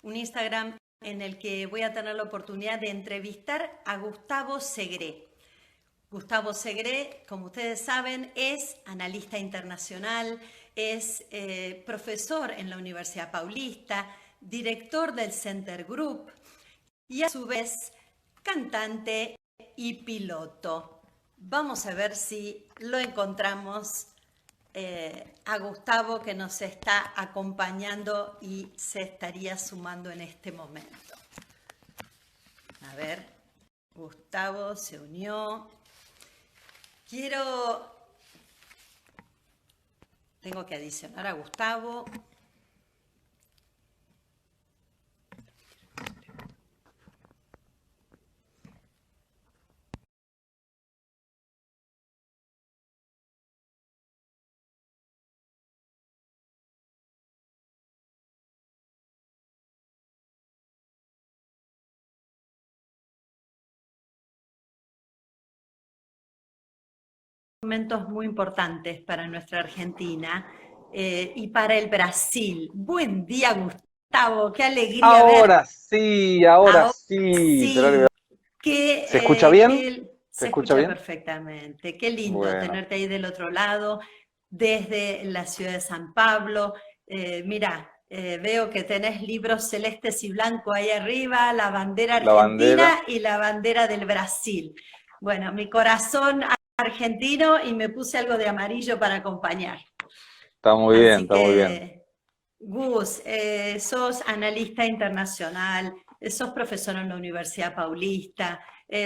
un Instagram en el que voy a tener la oportunidad de entrevistar a Gustavo Segré. Gustavo Segré, como ustedes saben, es analista internacional, es profesor en la Universidad Paulista, director del Center Group y a su vez cantante y piloto. Vamos a ver si lo encontramos a Gustavo, que nos está acompañando y se estaría sumando en este momento. A ver, Gustavo se unió. Tengo que adicionar a Gustavo. Momentos muy importantes para nuestra Argentina y para el Brasil. Buen día, Gustavo, qué alegría ver. Ahora Ahora sí. sí, ¿Se escucha bien? ¿Se se escucha escucha bien? perfectamente. Qué lindo Bueno, tenerte ahí del otro lado, desde la ciudad de San Pablo. Mira, veo que tenés libros celestes y blancos ahí arriba, la bandera la bandera. argentina y la bandera del Brasil. Bueno, mi corazón argentino y me puse algo de amarillo para acompañar. Está muy bien, Así está muy bien. que, Gus, sos analista internacional, sos profesor en la Universidad Paulista,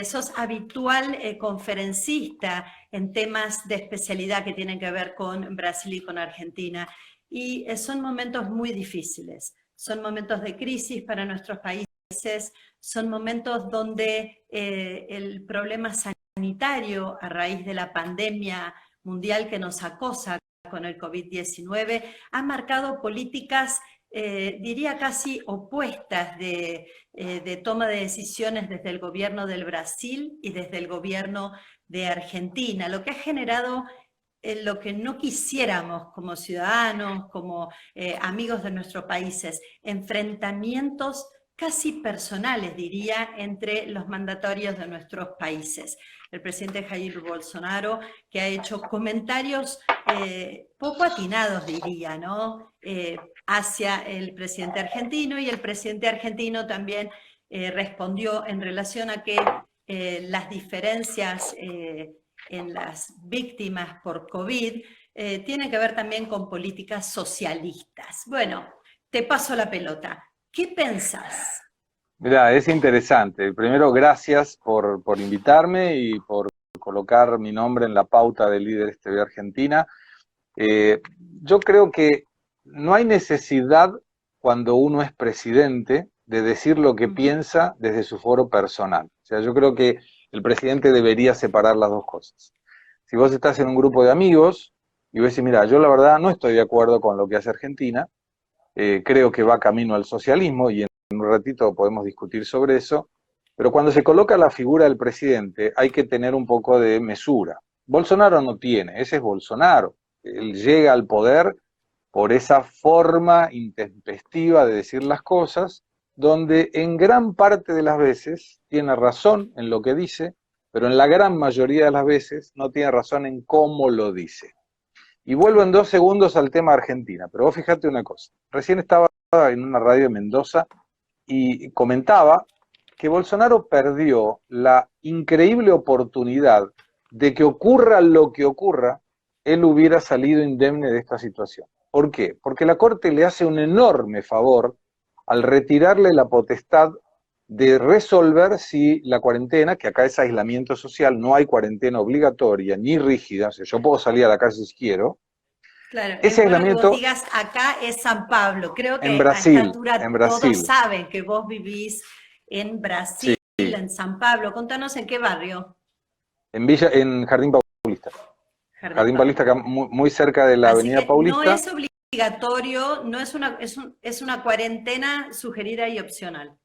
sos habitual conferencista en temas de especialidad que tienen que ver con Brasil y con Argentina. Y son momentos muy difíciles, son momentos de crisis para nuestros países, son momentos donde el problema sanitario a raíz de la pandemia mundial que nos acosa con el COVID-19 ha marcado políticas, diría casi opuestas de toma de decisiones desde el gobierno del Brasil y desde el gobierno de Argentina, lo que ha generado lo que no quisiéramos como ciudadanos, como amigos de nuestros países, enfrentamientos casi personales, diría, entre los mandatorios de nuestros países. El presidente Jair Bolsonaro, que ha hecho comentarios poco atinados, diría, ¿no? Hacia el presidente argentino, y el presidente argentino también respondió en relación a que las diferencias en las víctimas por COVID tienen que ver también con políticas socialistas. Bueno, te paso la pelota. ¿Qué pensás? Mira, es interesante. Primero, gracias por invitarme y por colocar mi nombre en la pauta de Líderes TV Argentina. Eh, yo creo que no hay necesidad, cuando uno es presidente, de decir lo que piensa desde su foro personal. O sea, yo creo que el presidente debería separar las dos cosas. Si vos estás en un grupo de amigos y vos decís, mira, yo la verdad no estoy de acuerdo con lo que hace Argentina, creo que va camino al socialismo y en un ratito podemos discutir sobre eso, pero cuando se coloca la figura del presidente hay que tener un poco de mesura. Bolsonaro no tiene, ese es Bolsonaro. Él llega al poder por esa forma intempestiva de decir las cosas, donde en gran parte de las veces tiene razón en lo que dice, pero en la gran mayoría de las veces no tiene razón en cómo lo dice. Y vuelvo en 2 segundos al tema Argentina, pero vos fíjate una cosa. Recién estaba en una radio de Mendoza y comentaba que Bolsonaro perdió la increíble oportunidad de que ocurra lo que ocurra, él hubiera salido indemne de esta situación. ¿Por qué? Porque la Corte le hace un enorme favor al retirarle la potestad de resolver si la cuarentena, que acá es aislamiento social, no hay cuarentena obligatoria ni rígida, o sea, yo puedo salir a la calle si quiero. Claro, Ese es bueno que vos aislamiento digas acá es San Pablo. Creo en que a esta Brasil, altura en todos Brasil, saben que vos vivís en Brasil, sí, en San Pablo. Contanos en qué barrio. en Jardín Paulista. Jardín Jardín Paulista, acá Paulista. muy cerca de la Así Avenida que no Paulista. es obligatorio, no es es una cuarentena sugerida y opcional.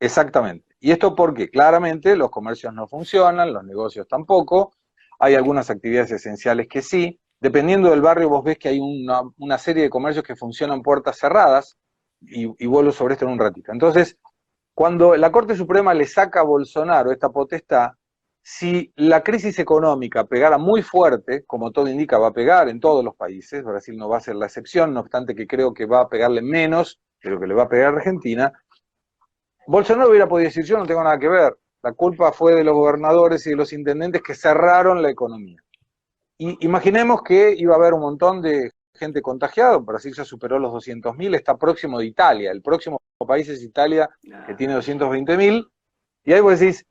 Exactamente. ¿Y esto porque claramente los comercios no funcionan, los negocios tampoco, hay algunas actividades esenciales que sí. Dependiendo del barrio, vos ves que hay una serie de comercios que funcionan puertas cerradas, y vuelvo sobre esto en un ratito. Entonces, cuando la Corte Suprema le saca a Bolsonaro esta potestad, si la crisis económica pegara muy fuerte, como todo indica va a pegar en todos los países, Brasil no va a ser la excepción, no obstante que creo que va a pegarle menos de lo que le va a pegar a Argentina, Bolsonaro hubiera podido decir, yo no tengo nada que ver, la culpa fue de los gobernadores y de los intendentes que cerraron la economía. Y imaginemos que iba a haber un montón de gente contagiada, Brasil ya superó los 200.000, está próximo de Italia, el próximo país es Italia, que tiene 220.000, y ahí vos decís,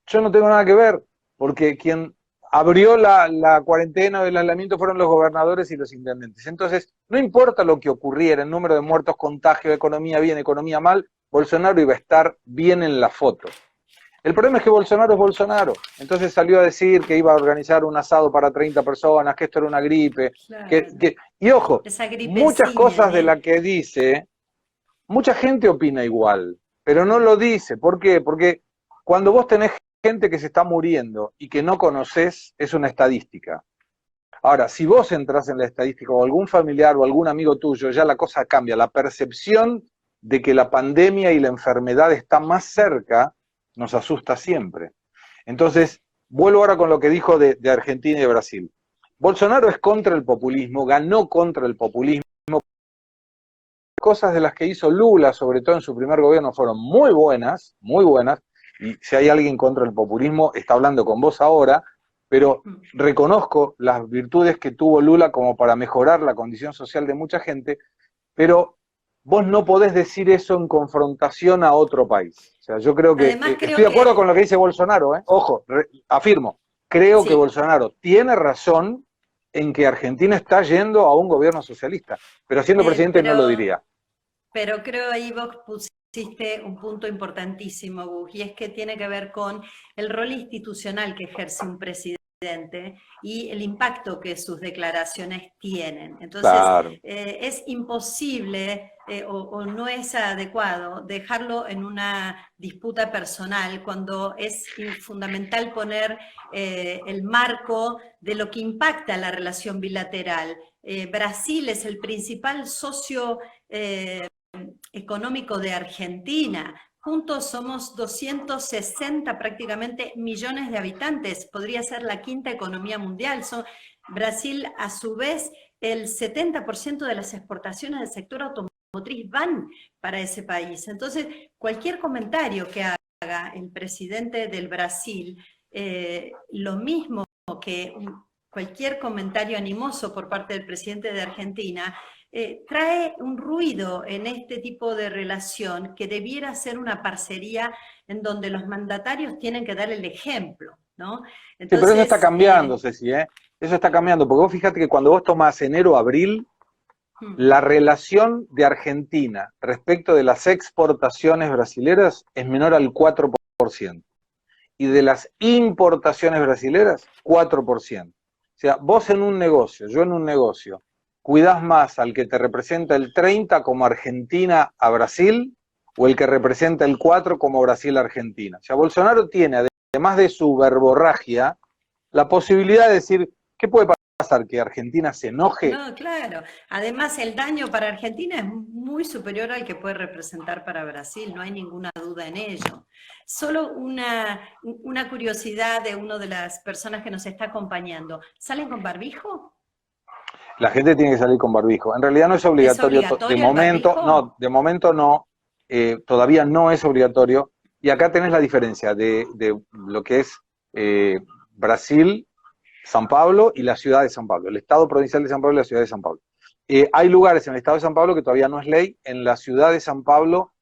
yo no tengo nada que ver, porque quien abrió la cuarentena o el aislamiento fueron los gobernadores y los intendentes. Entonces, no importa lo que ocurriera, el número de muertos, contagio, economía bien, economía mal, Bolsonaro iba a estar bien en la foto. El problema es que Bolsonaro es Bolsonaro. Entonces salió a decir que iba a organizar un asado para 30 personas, que esto era una gripe. Claro. Y ojo, muchas cosas de la las que dice, mucha gente opina igual, pero no lo dice. ¿Por qué? Porque cuando vos tenés gente que se está muriendo y que no conoces, es una estadística. Ahora, si vos entras en la estadística o algún familiar o algún amigo tuyo, ya la cosa cambia. La percepción de que la pandemia y la enfermedad está más cerca nos asusta siempre. Entonces, vuelvo ahora con lo que dijo de Argentina y de Brasil. Bolsonaro es contra el populismo, ganó contra el populismo. Cosas de las que hizo Lula, sobre todo en su primer gobierno, fueron muy buenas, y si hay alguien contra el populismo, está hablando con vos ahora, pero reconozco las virtudes que tuvo Lula como para mejorar la condición social de mucha gente, pero vos no podés decir eso en confrontación a otro país. O sea, yo creo que, estoy de acuerdo con lo que dice Bolsonaro, ojo, afirmo, creo que Bolsonaro tiene razón en que Argentina está yendo a un gobierno socialista, pero siendo presidente no lo diría. Pero creo ahí vos pusiste un punto importantísimo, Gus, y es que tiene que ver con el rol institucional que ejerce un presidente y el impacto que sus declaraciones tienen. Entonces, claro, es imposible o no es adecuado dejarlo en una disputa personal cuando es fundamental poner el marco de lo que impacta la relación bilateral. Brasil es el principal socio económico de Argentina. Juntos somos 260 prácticamente millones de habitantes. Podría ser la quinta economía mundial. Brasil, a su vez, el 70% de las exportaciones del sector automotriz van para ese país. Entonces, cualquier comentario que haga el presidente del Brasil, lo mismo que cualquier comentario animoso por parte del presidente de Argentina, trae un ruido en este tipo de relación que debiera ser una parcería en donde los mandatarios tienen que dar el ejemplo, ¿no? Entonces, sí, pero eso está cambiando, Ceci, Eso está cambiando, porque vos fíjate que cuando vos tomás enero-abril, la relación de Argentina respecto de las exportaciones brasileras es menor al 4%. Y de las importaciones brasileras, 4%. O sea, vos en un negocio, yo en un negocio, ¿cuidás más al que te representa el 30 como Argentina a Brasil o el que representa el 4 como Brasil a Argentina? O sea, Bolsonaro tiene, además de su verborragia, la posibilidad de decir, ¿qué puede pasar? ¿Que Argentina se enoje? No, claro. Además, el daño para Argentina es muy superior al que puede representar para Brasil, no hay ninguna duda en ello. Solo una curiosidad de una de las personas que nos está acompañando. ¿Salen con barbijo? La gente tiene que salir con barbijo. En realidad no es obligatorio, de momento, no, de momento no, todavía no es obligatorio. Y acá tenés la diferencia de lo que es Brasil, San Pablo y la ciudad de San Pablo, el Estado provincial de San Pablo y la ciudad de San Pablo. Hay lugares en el Estado de San Pablo que todavía no es ley, en la ciudad de San Pablo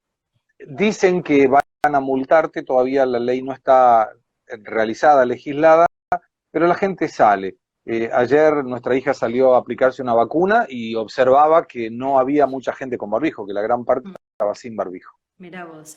dicen que van a multarte, todavía la ley no está realizada, legislada, pero la gente sale. Ayer nuestra hija salió a aplicarse una vacuna y observaba que no había mucha gente con barbijo, que la gran parte estaba sin barbijo. Mirá vos.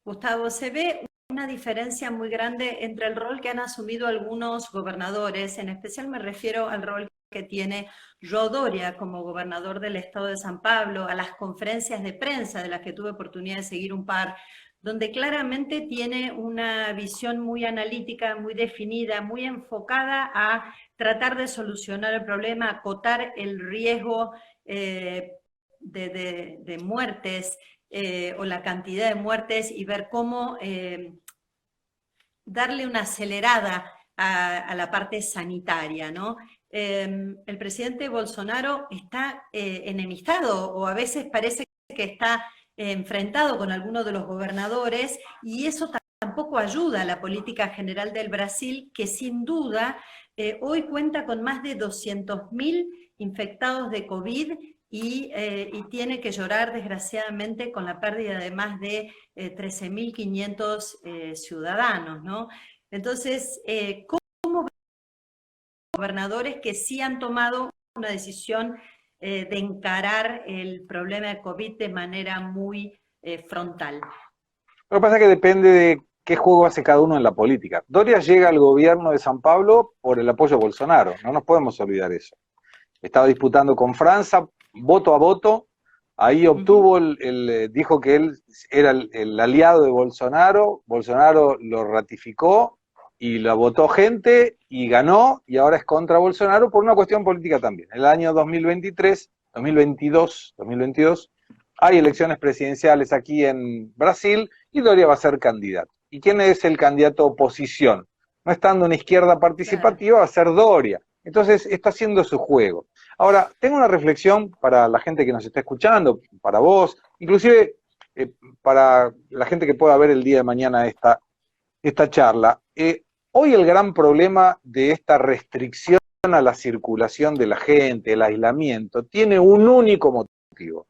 Gustavo, se ve una diferencia muy grande entre el rol que han asumido algunos gobernadores, en especial me refiero al rol que tiene João Doria como gobernador del estado de San Pablo, a las conferencias de prensa de las que tuve oportunidad de seguir un par, donde claramente tiene una visión muy analítica, muy definida, muy enfocada a tratar de solucionar el problema, acotar el riesgo de muertes o la cantidad de muertes y ver cómo darle una acelerada a la parte sanitaria, ¿no? El presidente Bolsonaro está enemistado o a veces parece que está enfrentado con algunos de los gobernadores y eso tampoco ayuda a la política general del Brasil, que sin duda hoy cuenta con más de 200.000 infectados de COVID y tiene que llorar desgraciadamente con la pérdida de más de 13.500 ciudadanos, ¿no? Entonces, ¿cómo gobernadores que sí han tomado una decisión de encarar el problema de COVID de manera muy frontal? Lo que pasa es que depende de qué juego hace cada uno en la política. Doria llega al gobierno de San Pablo por el apoyo a Bolsonaro, no nos podemos olvidar eso. Estaba disputando con Francia, voto a voto, ahí obtuvo, dijo que él era el aliado de Bolsonaro, Bolsonaro lo ratificó y lo votó gente y ganó, y ahora es contra Bolsonaro por una cuestión política también. En el año 2022, hay elecciones presidenciales aquí en Brasil y Doria va a ser candidato. ¿Y quién es el candidato oposición? No estando en izquierda participativa, va a ser Doria. Entonces está haciendo su juego. Ahora, tengo una reflexión para la gente que nos está escuchando, para vos, inclusive para la gente que pueda ver el día de mañana esta charla. Hoy el gran problema de esta restricción a la circulación de la gente, el aislamiento, tiene un único motivo: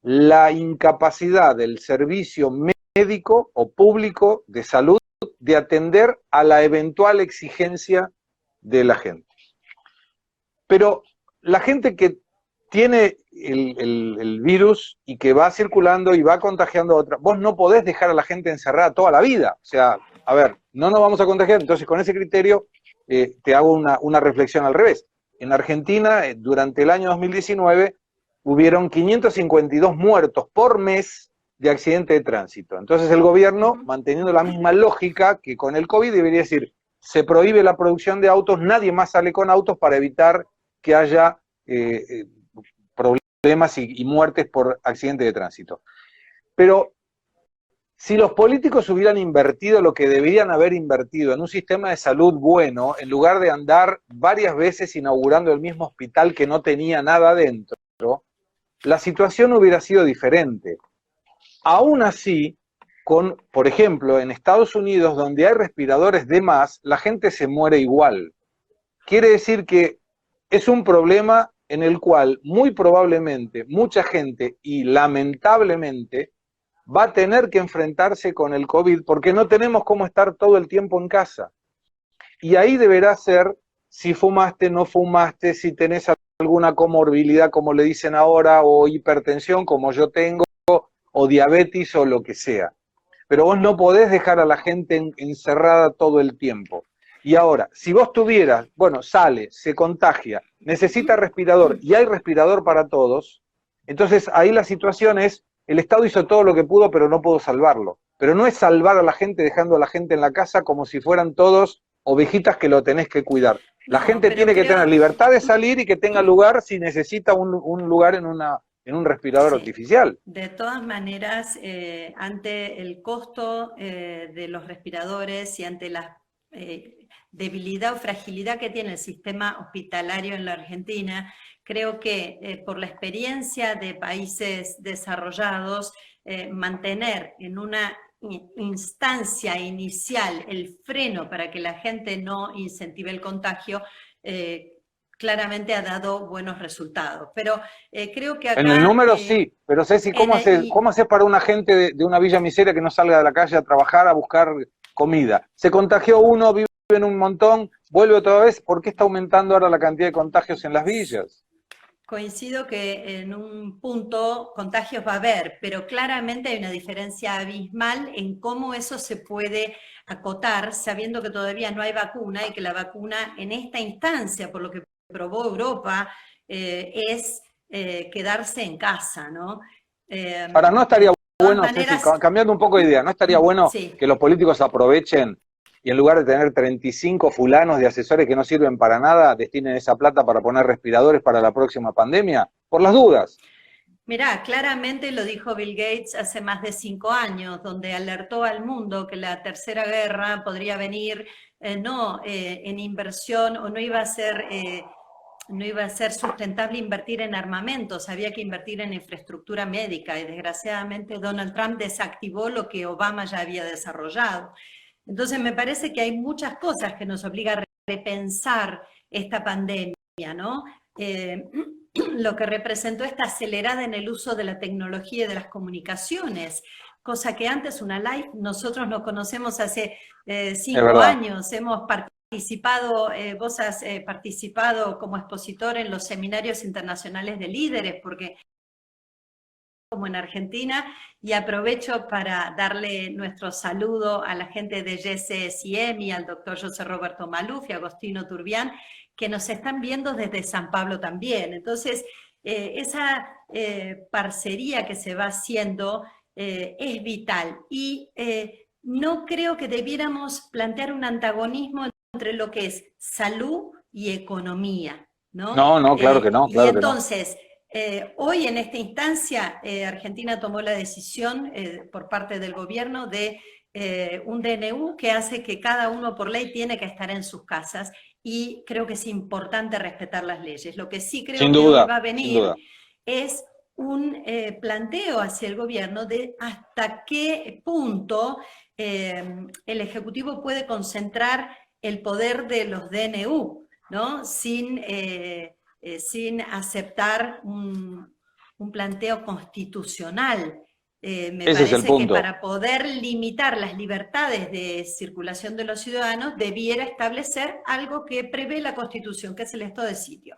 la incapacidad del servicio médico o público de salud de atender a la eventual exigencia de la gente. Pero la gente que tiene el virus y que va circulando y va contagiando a otra, vos no podés dejar a la gente encerrada toda la vida. O sea, a ver, no nos vamos a contagiar. Entonces, con ese criterio, te hago una reflexión al revés. En Argentina, durante el año 2019, hubieron 552 muertos por mes de accidente de tránsito. Entonces, el gobierno, manteniendo la misma lógica que con el COVID, debería decir: se prohíbe la producción de autos, nadie más sale con autos para evitar que haya problemas y muertes por accidente de tránsito. Pero si los políticos hubieran invertido lo que deberían haber invertido en un sistema de salud bueno, en lugar de andar varias veces inaugurando el mismo hospital que no tenía nada dentro, la situación hubiera sido diferente. Aún así, por ejemplo, en Estados Unidos, donde hay respiradores de más, la gente se muere igual. Quiere decir que es un problema en el cual muy probablemente mucha gente, y lamentablemente, va a tener que enfrentarse con el COVID porque no tenemos cómo estar todo el tiempo en casa. Y ahí deberá ser si fumaste, no fumaste, si tenés alguna comorbilidad, como le dicen ahora, o hipertensión, como yo tengo, o diabetes, o lo que sea. Pero vos no podés dejar a la gente encerrada todo el tiempo. Y ahora, si vos tuvieras, bueno, sale, se contagia, necesita respirador, y hay respirador para todos, entonces ahí la situación es: el Estado hizo todo lo que pudo, pero no pudo salvarlo. Pero no es salvar a la gente dejando a la gente en la casa como si fueran todos ovejitas que lo tenés que cuidar. La gente tiene que tener libertad de salir y que tenga lugar si necesita un lugar en un respirador artificial. De todas maneras, ante el costo de los respiradores y ante la debilidad o fragilidad que tiene el sistema hospitalario en la Argentina, creo que por la experiencia de países desarrollados, mantener en una instancia inicial el freno para que la gente no incentive el contagio, claramente ha dado buenos resultados. Pero creo que acá... En el número sí, pero Ceci, ¿cómo haces para una gente de una villa miseria que no salga de la calle a trabajar, a buscar comida? Se contagió uno, vive en un montón, vuelve otra vez. ¿Por qué está aumentando ahora la cantidad de contagios en las villas? Coincido que en un punto contagios va a haber, pero claramente hay una diferencia abismal en cómo eso se puede acotar, sabiendo que todavía no hay vacuna y que la vacuna en esta instancia, por lo que probó Europa, es quedarse en casa, ¿no? Ahora, ¿no estaría bueno, Ceci, cambiando un poco de idea, no estaría bueno que los políticos aprovechen y en lugar de tener 35 fulanos de asesores que no sirven para nada, destinen esa plata para poner respiradores para la próxima pandemia? Por las dudas. Mirá, claramente lo dijo Bill Gates hace más de 5 años, donde alertó al mundo que la tercera guerra podría venir no en inversión o no iba a ser sustentable invertir en armamentos, había que invertir en infraestructura médica y desgraciadamente Donald Trump desactivó lo que Obama ya había desarrollado. Entonces me parece que hay muchas cosas que nos obligan a repensar esta pandemia, ¿no? Lo que representó esta acelerada en el uso de la tecnología y de las comunicaciones, cosa que antes una live, nosotros nos conocemos hace 5 años, hemos participado, vos has participado como expositor en los seminarios internacionales de líderes, porque como en Argentina, y aprovecho para darle nuestro saludo a la gente de YSSIEM y al doctor José Roberto Maluf y Agostino Turbián, que nos están viendo desde San Pablo también. Entonces, esa parcería que se va haciendo es vital y no creo que debiéramos plantear un antagonismo entre lo que es salud y economía, ¿no? No, claro que no. Claro y entonces, hoy en esta instancia, Argentina tomó la decisión por parte del gobierno de un DNU que hace que cada uno por ley tiene que estar en sus casas y creo que es importante respetar las leyes. Lo que sí creo que hoy va a venir es un planteo hacia el gobierno de hasta qué punto el Ejecutivo puede concentrar el poder de los DNU, ¿no? Sin aceptar un planteo constitucional. Me parece que para poder limitar las libertades de circulación de los ciudadanos debiera establecer algo que prevé la Constitución, que es el estado de sitio.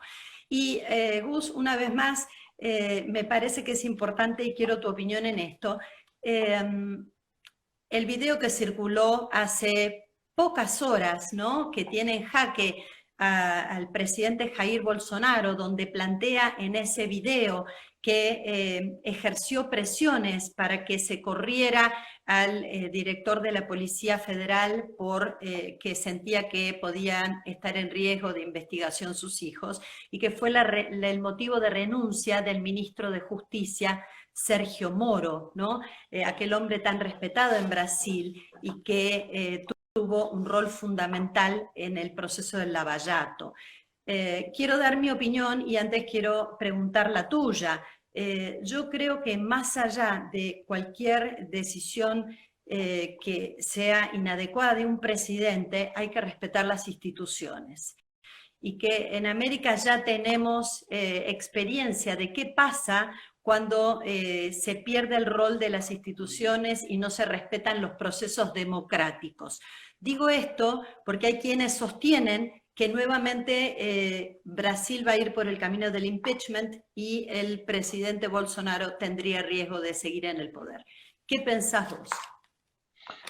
Y Gus, una vez más, me parece que es importante y quiero tu opinión en esto. El video que circuló hace pocas horas, ¿no? Que tiene en jaque al presidente Jair Bolsonaro, donde plantea en ese video que ejerció presiones para que se corriera al director de la Policía Federal por que sentía que podían estar en riesgo de investigación sus hijos, y que fue el motivo de renuncia del ministro de Justicia, Sergio Moro, ¿no? Aquel hombre tan respetado en Brasil y que tuvo un rol fundamental en el proceso del Lava Jato. Quiero dar mi opinión y antes quiero preguntar la tuya. Yo creo que más allá de cualquier decisión que sea inadecuada de un presidente, hay que respetar las instituciones. Y que en América ya tenemos experiencia de qué pasa cuando se pierde el rol de las instituciones y no se respetan los procesos democráticos. Digo esto porque hay quienes sostienen que nuevamente Brasil va a ir por el camino del impeachment y el presidente Bolsonaro tendría riesgo de seguir en el poder. ¿Qué pensás vos?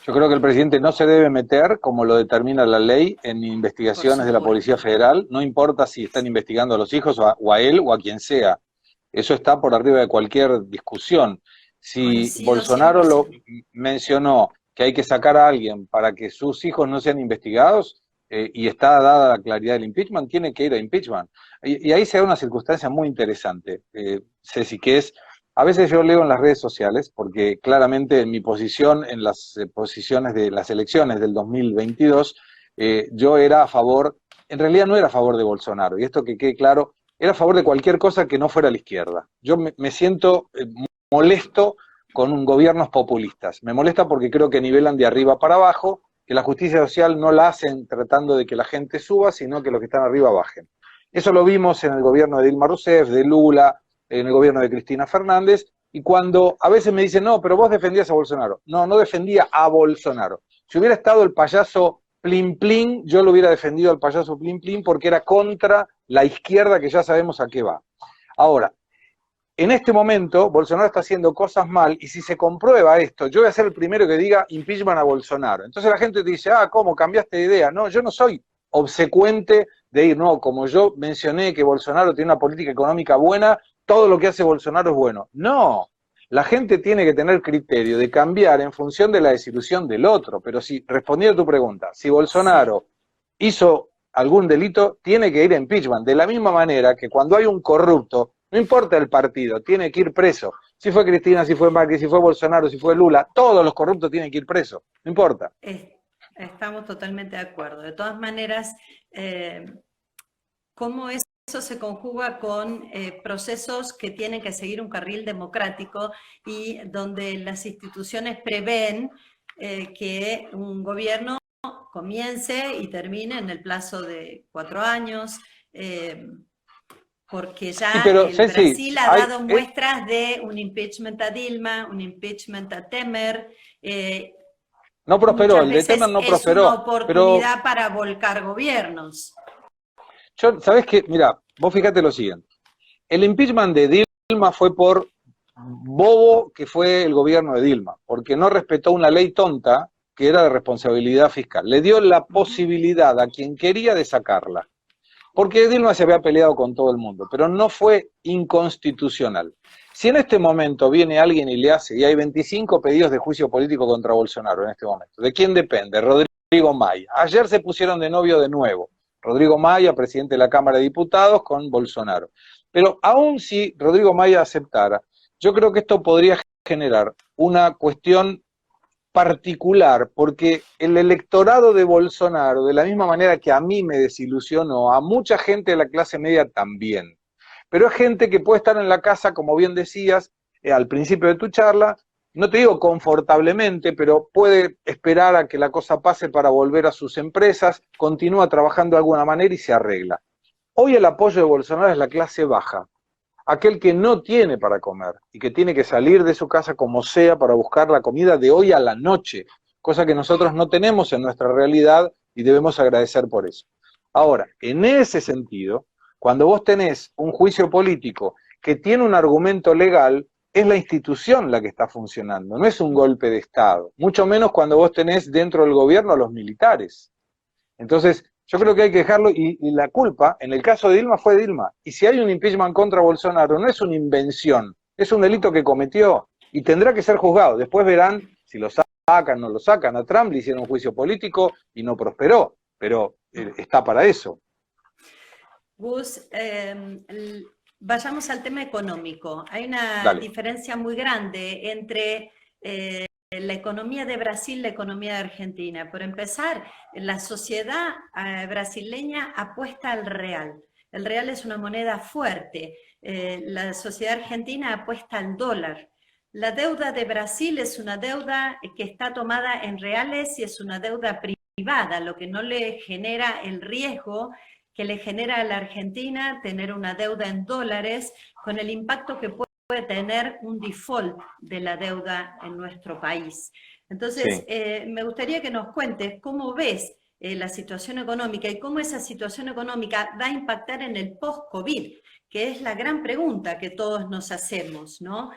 Yo creo que el presidente no se debe meter, como lo determina la ley, en investigaciones de la Policía Federal, no importa si están investigando a los hijos o a él o a quien sea. Eso está por arriba de cualquier discusión. Si Bolsonaro lo mencionó que hay que sacar a alguien para que sus hijos no sean investigados, y está dada la claridad del impeachment, tiene que ir a impeachment. Y ahí se da una circunstancia muy interesante, Ceci, que es, a veces yo leo en las redes sociales, porque claramente en mi posición, en las posiciones de las elecciones del 2022, yo era a favor, en realidad no era a favor de Bolsonaro, y esto que quede claro, era a favor de cualquier cosa que no fuera a la izquierda. Yo me siento molesto con gobiernos populistas. Me molesta porque creo que nivelan de arriba para abajo, que la justicia social no la hacen tratando de que la gente suba, sino que los que están arriba bajen. Eso lo vimos en el gobierno de Dilma Rousseff, de Lula, en el gobierno de Cristina Fernández, y cuando a veces me dicen, no, pero vos defendías a Bolsonaro. No, no defendía a Bolsonaro. Si hubiera estado el payaso Plin Plin, yo lo hubiera defendido al payaso Plin Plin porque era contra la izquierda, que ya sabemos a qué va. Ahora, en este momento, Bolsonaro está haciendo cosas mal, y si se comprueba esto, yo voy a ser el primero que diga impeachment a Bolsonaro. Entonces la gente te dice, ¿cómo cambiaste de idea? No, yo no soy obsecuente de ir, no, como yo mencioné que Bolsonaro tiene una política económica buena, todo lo que hace Bolsonaro es bueno. No, la gente tiene que tener criterio de cambiar en función de la desilusión del otro. Pero si, respondiendo a tu pregunta, si Bolsonaro hizo algún delito, tiene que ir a impeachment. De la misma manera que cuando hay un corrupto, No importa el partido, tiene que ir preso. Si fue Cristina, si fue Macri, si fue Bolsonaro, si fue Lula, todos los corruptos tienen que ir presos, no importa. Estamos totalmente de acuerdo. De todas maneras, ¿cómo eso se conjuga con procesos que tienen que seguir un carril democrático y donde las instituciones prevén que un gobierno comience y termine en el plazo de 4 años? Porque ya Brasil ha dado muestras de un impeachment a Dilma, un impeachment a Temer. No prosperó, el de Temer no prosperó. Es una oportunidad para volcar gobiernos. ¿Sabés qué? Mira, vos fíjate lo siguiente. El impeachment de Dilma fue por bobo que fue el gobierno de Dilma, porque no respetó una ley tonta que era de responsabilidad fiscal. Le dio la posibilidad a quien quería de sacarla. Porque Dilma se había peleado con todo el mundo, pero no fue inconstitucional. Si en este momento viene alguien y le hace, y hay 25 pedidos de juicio político contra Bolsonaro en este momento, ¿de quién depende? Rodrigo Maia. Ayer se pusieron de novio de nuevo. Rodrigo Maia, presidente de la Cámara de Diputados, con Bolsonaro. Pero aún si Rodrigo Maia aceptara, yo creo que esto podría generar una cuestión particular, porque el electorado de Bolsonaro, de la misma manera que a mí me desilusionó, a mucha gente de la clase media también. Pero es gente que puede estar en la casa, como bien decías, al principio de tu charla, no te digo confortablemente, pero puede esperar a que la cosa pase para volver a sus empresas, continúa trabajando de alguna manera y se arregla. Hoy el apoyo de Bolsonaro es la clase baja, aquel que no tiene para comer y que tiene que salir de su casa como sea para buscar la comida de hoy a la noche, cosa que nosotros no tenemos en nuestra realidad y debemos agradecer por eso. Ahora, en ese sentido, cuando vos tenés un juicio político que tiene un argumento legal, es la institución la que está funcionando, no es un golpe de Estado, mucho menos cuando vos tenés dentro del gobierno a los militares. Entonces, yo creo que hay que dejarlo, y la culpa, en el caso de Dilma, fue Dilma. Y si hay un impeachment contra Bolsonaro, no es una invención, es un delito que cometió y tendrá que ser juzgado. Después verán si lo sacan o no lo sacan. A Trump le hicieron un juicio político y no prosperó, pero está para eso. Gus, vayamos al tema económico. Hay una diferencia muy grande entre la economía de Brasil y la economía de Argentina. Por empezar, la sociedad brasileña apuesta al real. El real es una moneda fuerte. La sociedad argentina apuesta al dólar. La deuda de Brasil es una deuda que está tomada en reales y es una deuda privada, lo que no le genera el riesgo que le genera a la Argentina tener una deuda en dólares, con el impacto que puede tener un default de la deuda en nuestro país. Entonces, me gustaría que nos cuentes cómo ves la situación económica y cómo esa situación económica va a impactar en el post-COVID, que es la gran pregunta que todos nos hacemos, ¿no?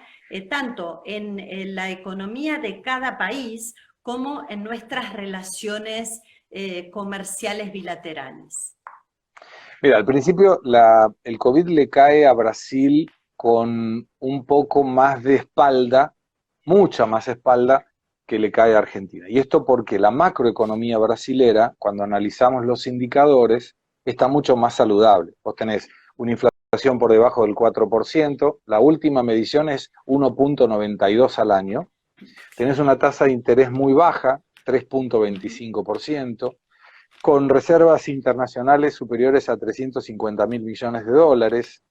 Tanto en la economía de cada país como en nuestras relaciones comerciales bilaterales. Mira, al principio el COVID le cae a Brasil con un poco más de espalda, mucha más espalda que le cae a Argentina. Y esto porque la macroeconomía brasilera, cuando analizamos los indicadores, está mucho más saludable. Vos tenés una inflación por debajo del 4%, la última medición es 1.92 al año, tenés una tasa de interés muy baja, 3.25%, con reservas internacionales superiores a 350.000 millones de dólares,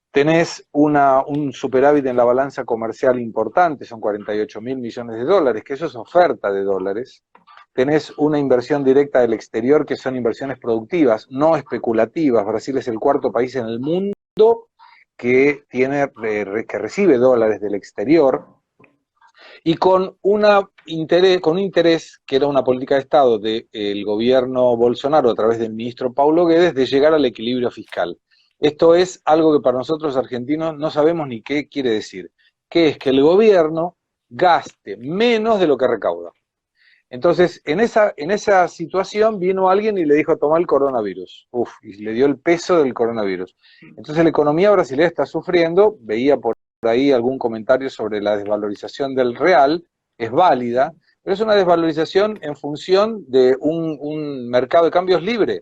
tenés un superávit en la balanza comercial importante, son 48.000 millones de dólares, que eso es oferta de dólares, tenés una inversión directa del exterior, que son inversiones productivas, no especulativas. Brasil es el cuarto país en el mundo que recibe dólares del exterior, y con un interés que era una política de Estado del gobierno Bolsonaro a través del ministro Paulo Guedes de llegar al equilibrio fiscal. Esto es algo que para nosotros argentinos no sabemos ni qué quiere decir, que es que el gobierno gaste menos de lo que recauda. Entonces, en esa situación vino alguien y le dijo, toma el coronavirus, y le dio el peso del coronavirus. Entonces la economía brasileña está sufriendo, veía por ahí algún comentario sobre la desvalorización del real, es válida, pero es una desvalorización en función de un mercado de cambios libre.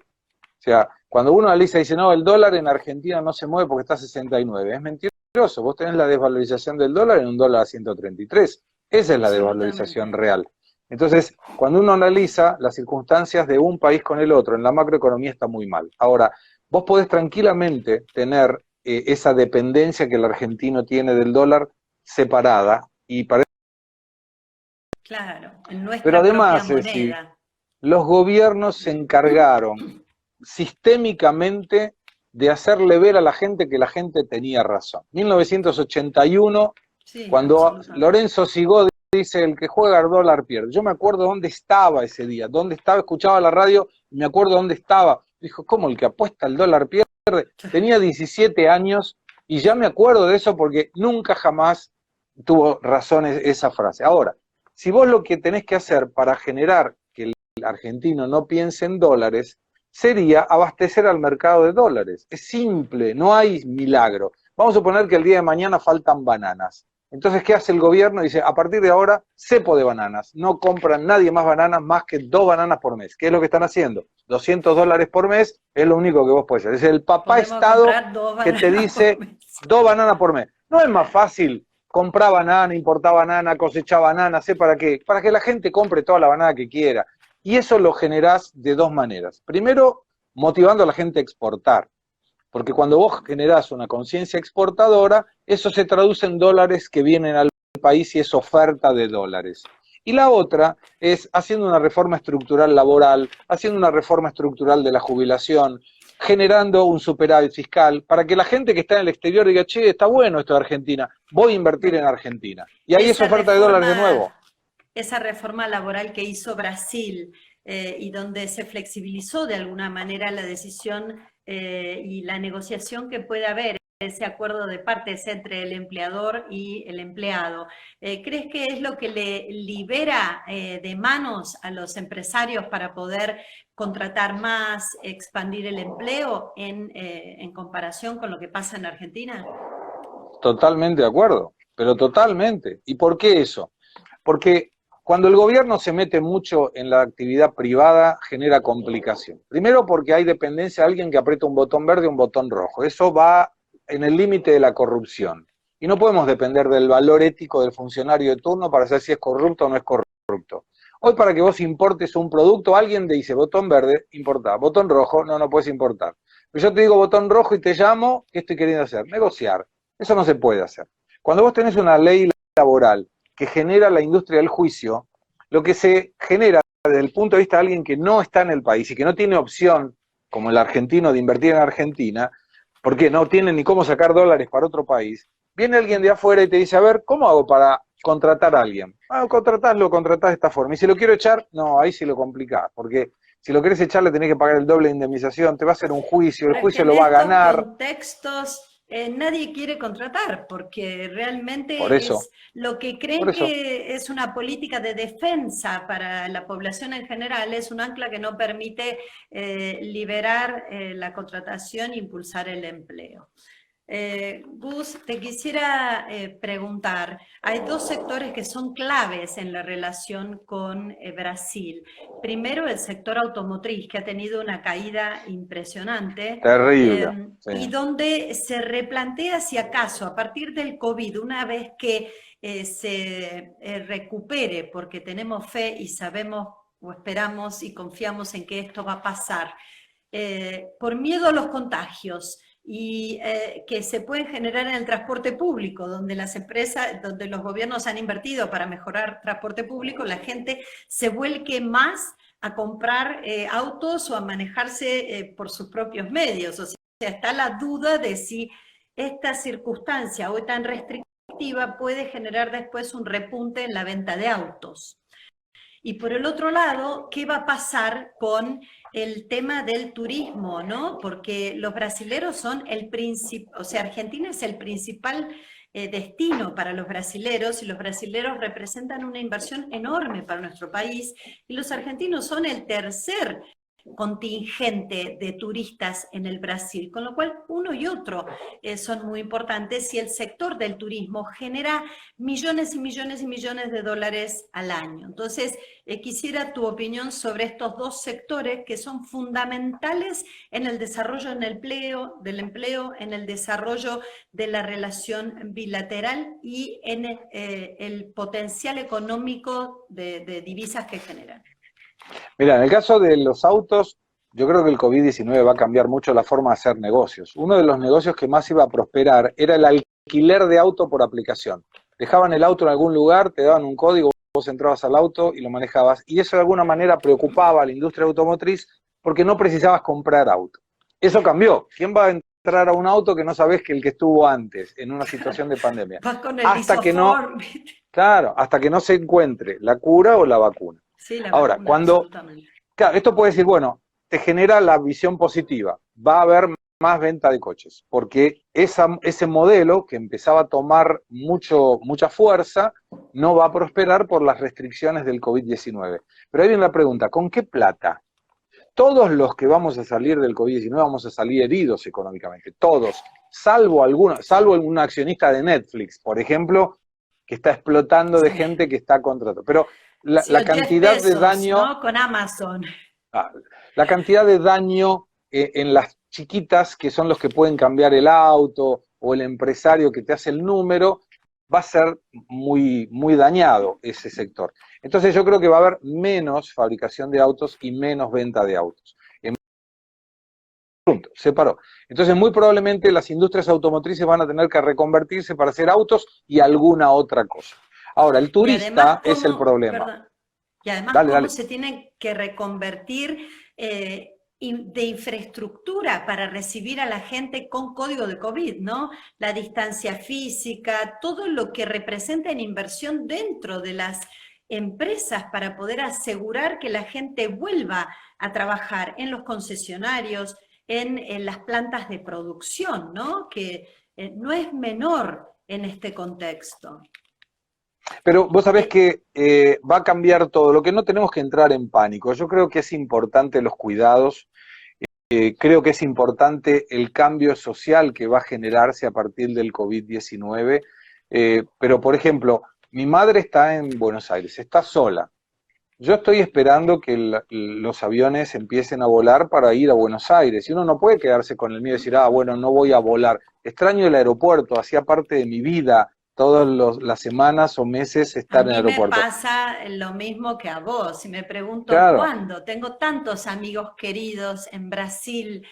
O sea, cuando uno analiza y dice, no, el dólar en Argentina no se mueve porque está a 69, es mentiroso. Vos tenés la desvalorización del dólar en un dólar a 133. Esa es la desvalorización Absolutamente. real. Entonces, cuando uno analiza las circunstancias de un país con el otro, en la macroeconomía está muy mal. Ahora, vos podés tranquilamente tener esa dependencia que el argentino tiene del dólar separada, y para... Claro, en Pero nuestra propia además, Ceci, moneda. los gobiernos se encargaron sistémicamente de hacerle ver a la gente que la gente tenía razón. 1981, Sí, cuando absolutamente. Lorenzo Sigó dice, el que juega al dólar pierde. Yo me acuerdo dónde estaba ese día, dónde estaba, escuchaba la radio y me acuerdo dónde estaba. Dijo, ¿cómo el que apuesta al dólar pierde? Tenía 17 años y ya me acuerdo de eso porque nunca jamás tuvo razón esa frase. Ahora, si vos lo que tenés que hacer para generar que el argentino no piense en dólares, sería abastecer al mercado de dólares. Es simple, no hay milagro. Vamos a suponer que el día de mañana faltan bananas. Entonces, ¿qué hace el gobierno? Dice, a partir de ahora, cepo de bananas. No compran nadie más bananas, más que 2 bananas por mes. ¿Qué es lo que están haciendo? $200 por mes es lo único que vos podés hacer. Es el papá Podemos Estado comprar dos que te bananas por dice mes. 2 bananas por mes. ¿No es más fácil comprar banana, importar banana, cosechar banana? ¿Sé para qué? Para que la gente compre toda la banana que quiera. Y eso lo generás de 2 maneras. Primero, motivando a la gente a exportar. Porque cuando vos generás una conciencia exportadora, eso se traduce en dólares que vienen al país y es oferta de dólares. Y la otra es haciendo una reforma estructural laboral, haciendo una reforma estructural de la jubilación, generando un superávit fiscal para que la gente que está en el exterior diga, che, está bueno esto de Argentina, voy a invertir en Argentina. Y ahí es Esa oferta de dólares de reforma, nuevo. esa reforma laboral que hizo Brasil y donde se flexibilizó de alguna manera la decisión y la negociación que puede haber, ese acuerdo de partes entre el empleador y el empleado. ¿Crees que es lo que le libera de manos a los empresarios para poder contratar más, expandir el empleo en comparación con lo que pasa en Argentina? Totalmente de acuerdo, pero totalmente. ¿Y por qué eso? Porque cuando el gobierno se mete mucho en la actividad privada, genera complicación. Primero porque hay dependencia de alguien que aprieta un botón verde o un botón rojo. Eso va en el límite de la corrupción. Y no podemos depender del valor ético del funcionario de turno para saber si es corrupto o no es corrupto. Hoy para que vos importes un producto, alguien te dice botón verde, importa. Botón rojo, no, no puedes importar. Pero yo te digo botón rojo y te llamo, ¿qué estoy queriendo hacer? Negociar. Eso no se puede hacer. Cuando vos tenés una ley laboral que genera la industria del juicio, lo que se genera desde el punto de vista de alguien que no está en el país y que no tiene opción, como el argentino, de invertir en Argentina, porque no tiene ni cómo sacar dólares para otro país, viene alguien de afuera y te dice, a ver, ¿cómo hago para contratar a alguien? Ah, contratás de esta forma. Y si lo quiero echar, no, ahí sí lo complicás, porque si lo querés echar le tenés que pagar el doble de indemnización, te va a hacer un juicio, el Pero es que juicio en lo va a estos ganar, contextos nadie quiere contratar porque por realmente eso, es lo que por creen eso. que es una política de defensa para la población en general, es un ancla que no permite liberar la contratación e impulsar el empleo. Gus, te quisiera preguntar, hay dos sectores que son claves en la relación con Brasil. Primero, el sector automotriz, que ha tenido una caída impresionante Terrible, sí. y donde se replantea si acaso, a partir del COVID, una vez que se recupere, porque tenemos fe y sabemos o esperamos y confiamos en que esto va a pasar, por miedo a los contagios, y que se pueden generar en el transporte público, donde las empresas, donde los gobiernos han invertido para mejorar transporte público, la gente se vuelque más a comprar autos o a manejarse por sus propios medios. O sea, está la duda de si esta circunstancia hoy tan restrictiva puede generar después un repunte en la venta de autos. Y por el otro lado, ¿qué va a pasar con el tema del turismo, ¿no? Porque los brasileros son el principal, o sea, Argentina es el principal destino para los brasileros y los brasileros representan una inversión enorme para nuestro país y los argentinos son el tercer contingente de turistas en el Brasil, con lo cual uno y otro son muy importantes y el sector del turismo genera millones y millones y millones de dólares al año. Entonces, quisiera tu opinión sobre estos dos sectores que son fundamentales en el desarrollo del empleo, en el desarrollo de la relación bilateral y en el potencial económico de divisas que generan. Mira, en el caso de los autos, yo creo que el COVID-19 va a cambiar mucho la forma de hacer negocios. Uno de los negocios que más iba a prosperar era el alquiler de auto por aplicación. Dejaban el auto en algún lugar, te daban un código, vos entrabas al auto y lo manejabas. Y eso de alguna manera preocupaba a la industria automotriz porque no precisabas comprar auto. Eso cambió. ¿Quién va a entrar a un auto que no sabés que el que estuvo antes en una situación de pandemia? Vas con el Hasta que no, claro, hasta que no se encuentre la cura o la vacuna. Sí, la Ahora, vacuna, claro, esto puede decir, bueno, te genera la visión positiva, va a haber más venta de coches, porque ese modelo que empezaba a tomar mucha fuerza no va a prosperar por las restricciones del COVID-19. Pero ahí viene la pregunta, ¿con qué plata? Todos los que vamos a salir del COVID-19 vamos a salir heridos económicamente, todos, salvo un accionista de Netflix, por ejemplo, que está explotando de gente que está contratando. Pero la cantidad pesos, de daño, ¿no? Con Amazon. La cantidad de daño en las chiquitas, que son los que pueden cambiar el auto, o el empresario que te hace el número, va a ser muy, muy dañado ese sector. Entonces yo creo que va a haber menos fabricación de autos y menos venta de autos. Punto, se paró. Entonces muy probablemente las industrias automotrices van a tener que reconvertirse para hacer autos y alguna otra cosa. Ahora, el turista es el problema. Perdón, y además, dale. se tienen que reconvertir de infraestructura para recibir a la gente con código de COVID, ¿no? La distancia física, todo lo que representa en inversión dentro de las empresas para poder asegurar que la gente vuelva a trabajar en los concesionarios, en las plantas de producción, ¿no? Que no es menor en este contexto. Pero vos sabés que va a cambiar todo, lo que no tenemos que entrar en pánico. Yo creo que es importante los cuidados, creo que es importante el cambio social que va a generarse a partir del COVID-19, pero por ejemplo, mi madre está en Buenos Aires, está sola. Yo estoy esperando que los aviones empiecen a volar para ir a Buenos Aires, y uno no puede quedarse con el miedo y decir, bueno, no voy a volar. Extraño el aeropuerto, hacía parte de mi vida. Todas las semanas o meses estar en el aeropuerto. A mí me pasa lo mismo que a vos, y me pregunto ¿cuándo? Tengo tantos amigos queridos en Brasil,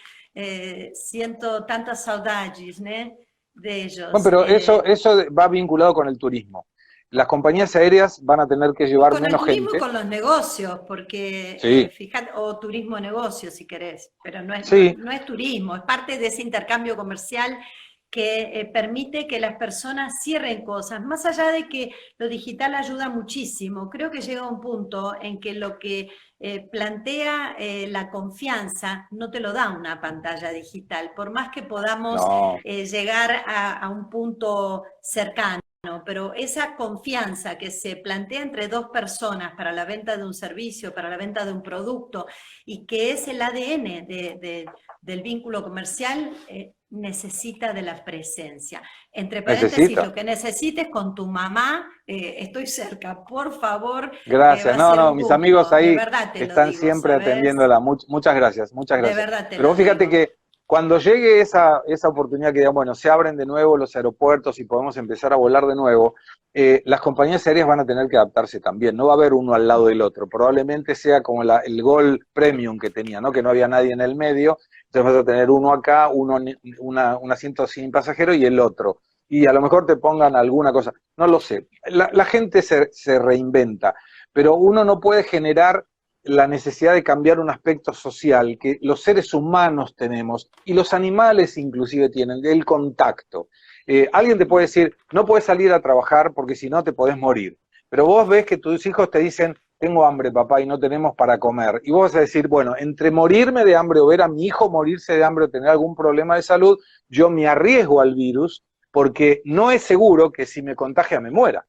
siento tantas saudades, ¿no? De ellos. Bueno, pero eso va vinculado con el turismo. Las compañías aéreas van a tener que llevar menos gente. Con el turismo y con los negocios, porque, sí. Fíjate, o turismo negocio si querés, pero no es turismo, es parte de ese intercambio comercial que permite que las personas cierren cosas, más allá de que lo digital ayuda muchísimo. Creo que llega un punto en que lo que plantea la confianza no te lo da una pantalla digital, por más que podamos llegar a un punto cercano, pero esa confianza que se plantea entre dos personas para la venta de un servicio, para la venta de un producto, y que es el ADN del vínculo comercial, necesita de la presencia. Entre paréntesis, lo que necesites con tu mamá, estoy cerca, por favor. Gracias, mis amigos ahí están siempre atendiéndola. Muchas gracias, muchas gracias. De verdad Pero vos fíjate que cuando llegue esa oportunidad que digan, bueno, se abren de nuevo los aeropuertos y podemos empezar a volar de nuevo, las compañías aéreas van a tener que adaptarse también. No va a haber uno al lado del otro. Probablemente sea como el Gol Premium que tenía, ¿no? Que no había nadie en el medio. Entonces vas a tener uno acá, un asiento sin pasajero y el otro. Y a lo mejor te pongan alguna cosa. No lo sé. La gente se reinventa. Pero uno no puede generar la necesidad de cambiar un aspecto social que los seres humanos tenemos, y los animales inclusive tienen, el contacto. Alguien te puede decir, no puedes salir a trabajar porque si no te podés morir. Pero vos ves que tus hijos te dicen, tengo hambre, papá, y no tenemos para comer. Y vos vas a decir, bueno, entre morirme de hambre o ver a mi hijo morirse de hambre o tener algún problema de salud, yo me arriesgo al virus porque no es seguro que si me contagia me muera.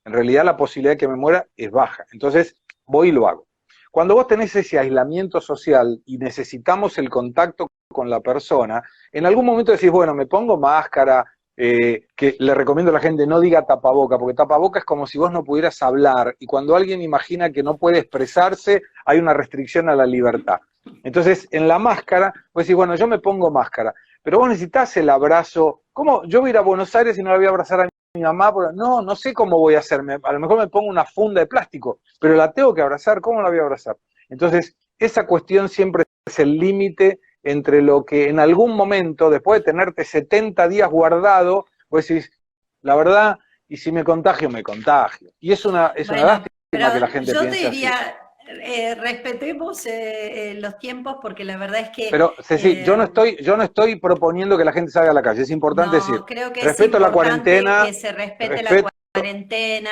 En realidad la posibilidad de que me muera es baja. Entonces voy y lo hago. cuando vos tenés ese aislamiento social y necesitamos el contacto con la persona, en algún momento decís, bueno, me pongo máscara, que le recomiendo a la gente no diga tapaboca, porque tapaboca es como si vos no pudieras hablar, y cuando alguien imagina que no puede expresarse, hay una restricción a la libertad. Entonces, en la máscara, vos decís, bueno, yo me pongo máscara, pero vos necesitas el abrazo. ¿Cómo? Yo voy a ir a Buenos Aires y no la voy a abrazar a mi mamá, no, no sé cómo voy a hacerme, a lo mejor me pongo una funda de plástico, pero la tengo que abrazar, ¿cómo la voy a abrazar? Entonces, esa cuestión siempre es el límite entre lo que en algún momento, después de tenerte 70 días guardado, vos decís, la verdad, y si me contagio, me contagio. Y es una lástima que la gente piense así. Yo te diría, respetemos los tiempos, porque la verdad es que... Pero, Ceci, yo no estoy proponiendo que la gente salga a la calle, es importante decir, creo que respeto es la cuarentena, que se respete la cuarentena,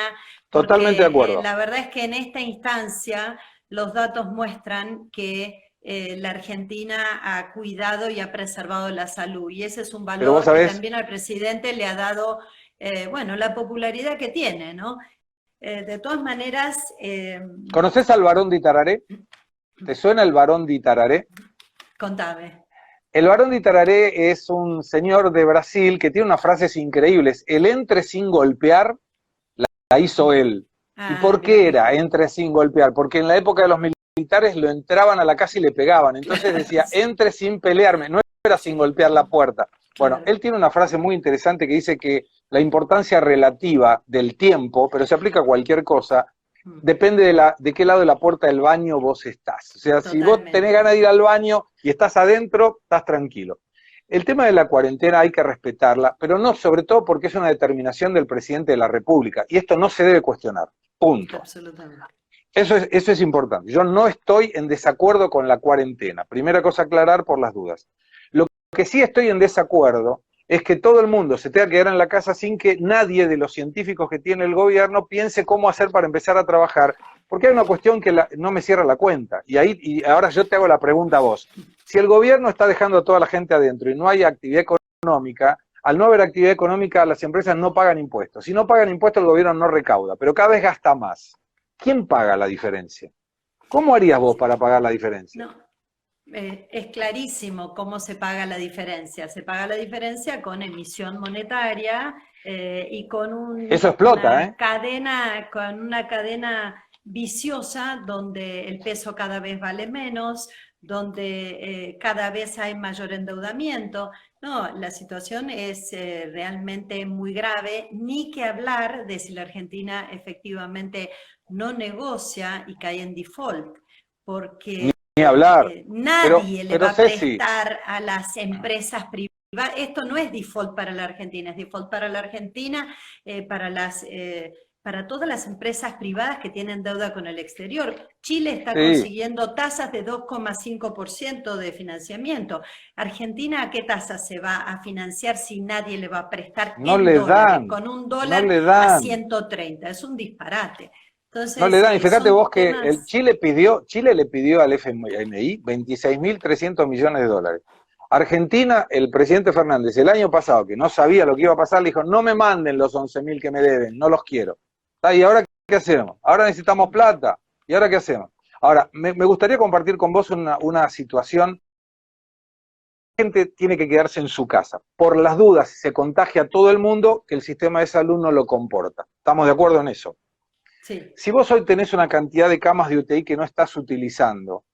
totalmente de acuerdo. La verdad es que en esta instancia los datos muestran que la Argentina ha cuidado y ha preservado la salud, y ese es un valor que también al presidente le ha dado, bueno, la popularidad que tiene, ¿no? De todas maneras... ¿Conoces al Barón de Itararé? ¿Te suena el Barón de Itararé? Contame. El Barón de Itararé es un señor de Brasil que tiene unas frases increíbles. El entre sin golpear la hizo él. ¿Y por qué era entre sin golpear? Porque en la época de los militares lo entraban a la casa y le pegaban. Entonces decía, entre sin pelearme. No era sin golpear la puerta. Bueno, él tiene una frase muy interesante que dice que la importancia relativa del tiempo, pero se aplica a cualquier cosa, depende de qué lado de la puerta del baño vos estás. O sea, si vos tenés ganas de ir al baño y estás adentro, estás tranquilo. El tema de la cuarentena hay que respetarla, pero no, sobre todo porque es una determinación del presidente de la República, y esto no se debe cuestionar, punto. Absolutamente. Eso es importante. Yo no estoy en desacuerdo con la cuarentena. Primera cosa a aclarar por las dudas. Lo que sí estoy en desacuerdo es que todo el mundo se tenga que quedar en la casa sin que nadie de los científicos que tiene el gobierno piense cómo hacer para empezar a trabajar, porque hay una cuestión que no me cierra la cuenta. Y ahora yo te hago la pregunta a vos. Si el gobierno está dejando a toda la gente adentro y no hay actividad económica, al no haber actividad económica las empresas no pagan impuestos. Si no pagan impuestos el gobierno no recauda, pero cada vez gasta más. ¿Quién paga la diferencia? ¿Cómo harías vos para pagar la diferencia? No. Es clarísimo cómo se paga la diferencia. Se paga la diferencia con emisión monetaria y con eso explota, con una cadena viciosa donde el peso cada vez vale menos, donde cada vez hay mayor endeudamiento. No, la situación es realmente muy grave, ni que hablar de si la Argentina efectivamente no negocia y cae en default, porque... Ni hablar. Nadie le va a prestar a las empresas privadas. Esto no es default para la Argentina, es default para la Argentina, para todas las empresas privadas que tienen deuda con el exterior. Chile está consiguiendo tasas de 2,5% de financiamiento. Argentina, ¿a qué tasa se va a financiar si nadie le va a prestar no le dan, con un dólar a 130? Es un disparate. Entonces, no le dan, y fíjate vos que el Chile le pidió al FMI 26.300 millones de dólares. Argentina, el presidente Fernández, el año pasado, que no sabía lo que iba a pasar, le dijo, no me manden los 11.000 que me deben, no los quiero. ¿Y ahora qué hacemos? Ahora necesitamos plata, ¿y ahora qué hacemos? Ahora, me gustaría compartir con vos una situación. La gente tiene que quedarse en su casa. Por las dudas, si se contagia a todo el mundo, que el sistema de salud no lo comporta. ¿Estamos de acuerdo en eso? Sí. Si vos hoy tenés una cantidad de camas de UTI que no estás utilizando,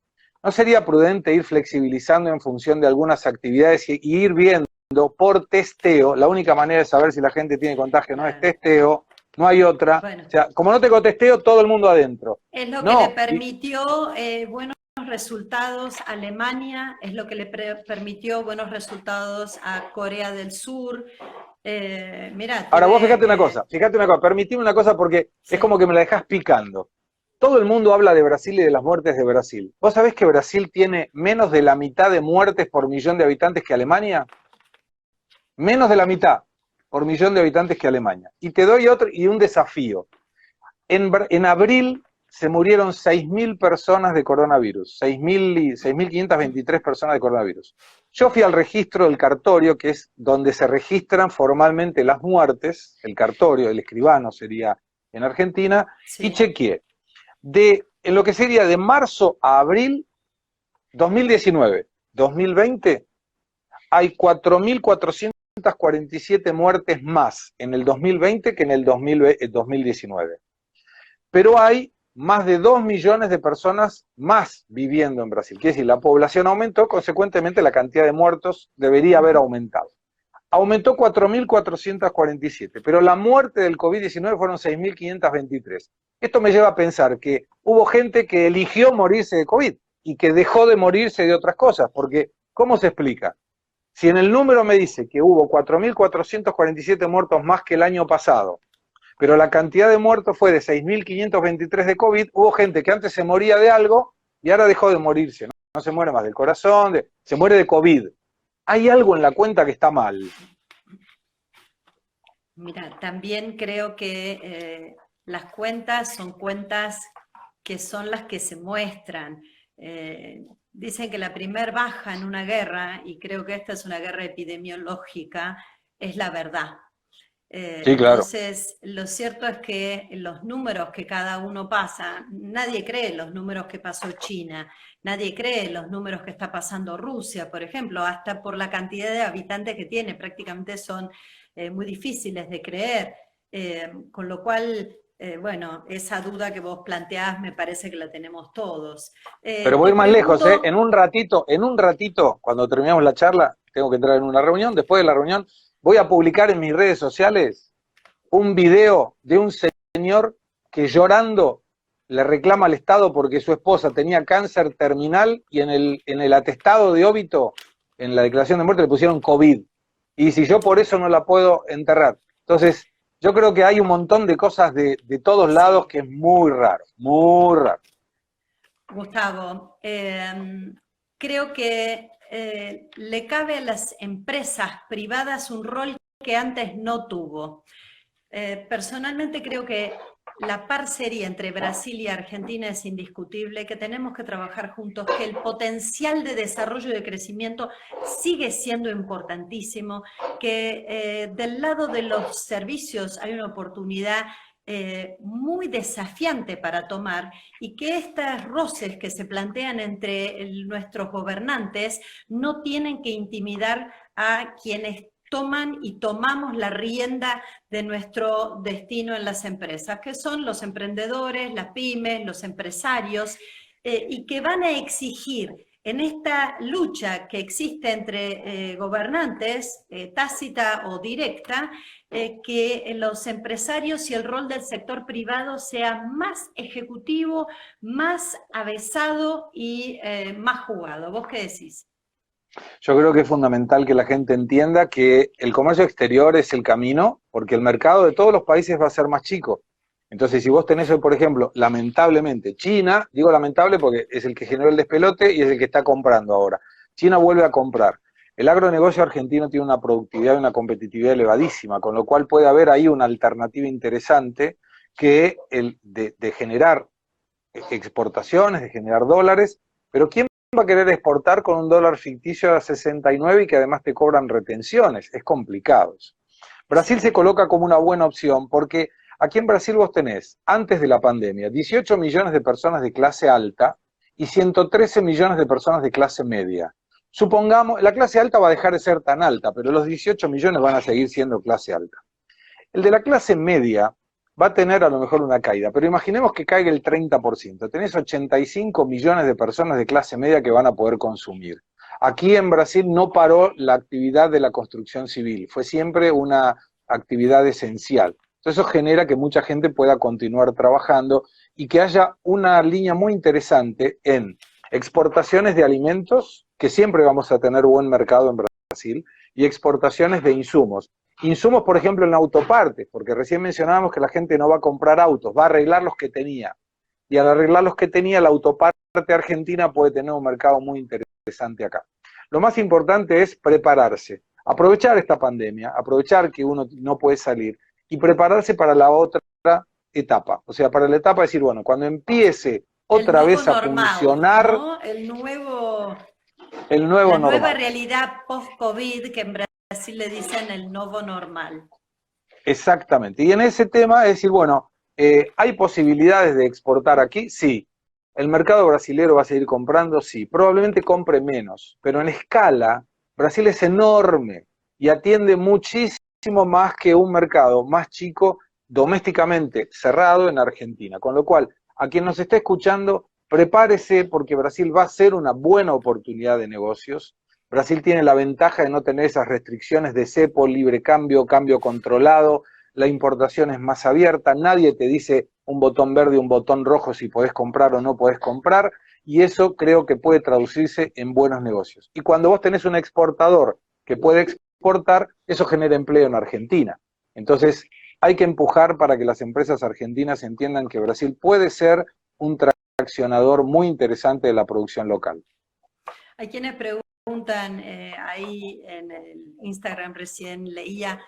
¿no sería prudente ir flexibilizando en función de algunas actividades y ir viendo por testeo? La única manera de saber si la gente tiene contagio no es testeo, no hay otra. Bueno, o sea, como no tengo testeo, todo el mundo adentro. Es lo que le permitió buenos resultados a Alemania, es lo que le permitió buenos resultados a Corea del Sur. Mirá, ahora vos fíjate una cosa, permitime una cosa porque es como que me la dejás picando. Todo el mundo habla de Brasil y de las muertes de Brasil. ¿Vos sabés que Brasil tiene menos de la mitad de muertes por millón de habitantes que Alemania? Menos de la mitad por millón de habitantes que Alemania. Y te doy un desafío. En abril se murieron 6.000 personas de coronavirus, 6.523 personas de coronavirus. Yo fui al registro del cartorio, que es donde se registran formalmente las muertes, el cartorio, el escribano sería en Argentina, y chequeé. De en lo que sería de marzo a abril 2019, 2020, hay 4.447 muertes más en el 2020 que en el 2019. Pero hay más de 2 millones de personas más viviendo en Brasil. Quiere decir, la población aumentó, consecuentemente la cantidad de muertos debería haber aumentado. Aumentó 4.447, pero la muerte del COVID-19 fueron 6.523. Esto me lleva a pensar que hubo gente que eligió morirse de COVID y que dejó de morirse de otras cosas, porque ¿cómo se explica? Si en el número me dice que hubo 4.447 muertos más que el año pasado, pero la cantidad de muertos fue de 6.523 de COVID, hubo gente que antes se moría de algo y ahora dejó de morirse, ¿no? No se muere más del corazón, se muere de COVID. Hay algo en la cuenta que está mal. Mira, también creo que las cuentas son cuentas que son las que se muestran. Dicen que la primer baja en una guerra, y creo que esta es una guerra epidemiológica, es la verdad. Sí, claro. Entonces, lo cierto es que los números que cada uno pasa, nadie cree los números que pasó China, nadie cree los números que está pasando Rusia, por ejemplo, hasta por la cantidad de habitantes que tiene, prácticamente son muy difíciles de creer, con lo cual, bueno, esa duda que vos planteás me parece que la tenemos todos. Pero voy a ir más lejos, ¿eh? En un ratito, cuando terminemos la charla, tengo que entrar en una reunión, después de la reunión voy a publicar en mis redes sociales un video de un señor que llorando le reclama al Estado porque su esposa tenía cáncer terminal y en el atestado de óbito, en la declaración de muerte, le pusieron COVID. Y si yo por eso no la puedo enterrar. Entonces, yo creo que hay un montón de cosas de todos lados que es muy raro, muy raro. Gustavo, creo que le cabe a las empresas privadas un rol que antes no tuvo. Personalmente creo que la parcería entre Brasil y Argentina es indiscutible, que tenemos que trabajar juntos, que el potencial de desarrollo y de crecimiento sigue siendo importantísimo, que del lado de los servicios hay una oportunidad muy desafiante para tomar y que estos roces que se plantean entre nuestros gobernantes no tienen que intimidar a quienes toman y tomamos la rienda de nuestro destino en las empresas, que son los emprendedores, las pymes, los empresarios, y que van a exigir en esta lucha que existe entre gobernantes, tácita o directa, que los empresarios y el rol del sector privado sea más ejecutivo, más avesado y más jugado. ¿Vos qué decís? Yo creo que es fundamental que la gente entienda que el comercio exterior es el camino, porque el mercado de todos los países va a ser más chico. Entonces, si vos tenés hoy, por ejemplo, lamentablemente, China, digo lamentable porque es el que generó el despelote y es el que está comprando ahora. China vuelve a comprar. El agronegocio argentino tiene una productividad y una competitividad elevadísima, con lo cual puede haber ahí una alternativa interesante que de generar exportaciones, de generar dólares, pero ¿quién va a querer exportar con un dólar ficticio a 69 y que además te cobran retenciones? Es complicado eso. Brasil se coloca como una buena opción porque aquí en Brasil vos tenés, antes de la pandemia, 18 millones de personas de clase alta y 113 millones de personas de clase media. Supongamos, la clase alta va a dejar de ser tan alta, pero los 18 millones van a seguir siendo clase alta. El de la clase media va a tener a lo mejor una caída, pero imaginemos que caiga el 30%. Tenés 85 millones de personas de clase media que van a poder consumir. Aquí en Brasil no paró la actividad de la construcción civil, fue siempre una actividad esencial. Entonces eso genera que mucha gente pueda continuar trabajando y que haya una línea muy interesante en exportaciones de alimentos, que siempre vamos a tener buen mercado en Brasil, y exportaciones de insumos. Insumos, por ejemplo, en autopartes, porque recién mencionábamos que la gente no va a comprar autos, va a arreglar los que tenía. Y al arreglar los que tenía, la autoparte argentina puede tener un mercado muy interesante acá. Lo más importante es prepararse, aprovechar esta pandemia, aprovechar que uno no puede salir y prepararse para la otra etapa. O sea, para la etapa de decir, bueno, cuando empiece otra vez a funcionar, ¿no? La nueva nueva realidad post-COVID, que en Brasil le dicen el nuevo normal. Exactamente. Y en ese tema es decir, bueno, ¿hay posibilidades de exportar aquí? Sí. ¿El mercado brasilero va a seguir comprando? Sí, probablemente compre menos, pero en escala, Brasil es enorme y atiende muchísimo más que un mercado más chico domésticamente cerrado en Argentina. Con lo cual, a quien nos esté escuchando, prepárese porque Brasil va a ser una buena oportunidad de negocios. Brasil tiene la ventaja de no tener esas restricciones de cepo, libre cambio, cambio controlado, la importación es más abierta, nadie te dice un botón verde y un botón rojo si podés comprar o no podés comprar, y eso creo que puede traducirse en buenos negocios. Y cuando vos tenés un exportador que puede exportar, eso genera empleo en Argentina. Entonces, hay que empujar para que las empresas argentinas entiendan que Brasil puede ser un traccionador muy interesante de la producción local. Hay quienes preguntan, ahí en el Instagram recién leía,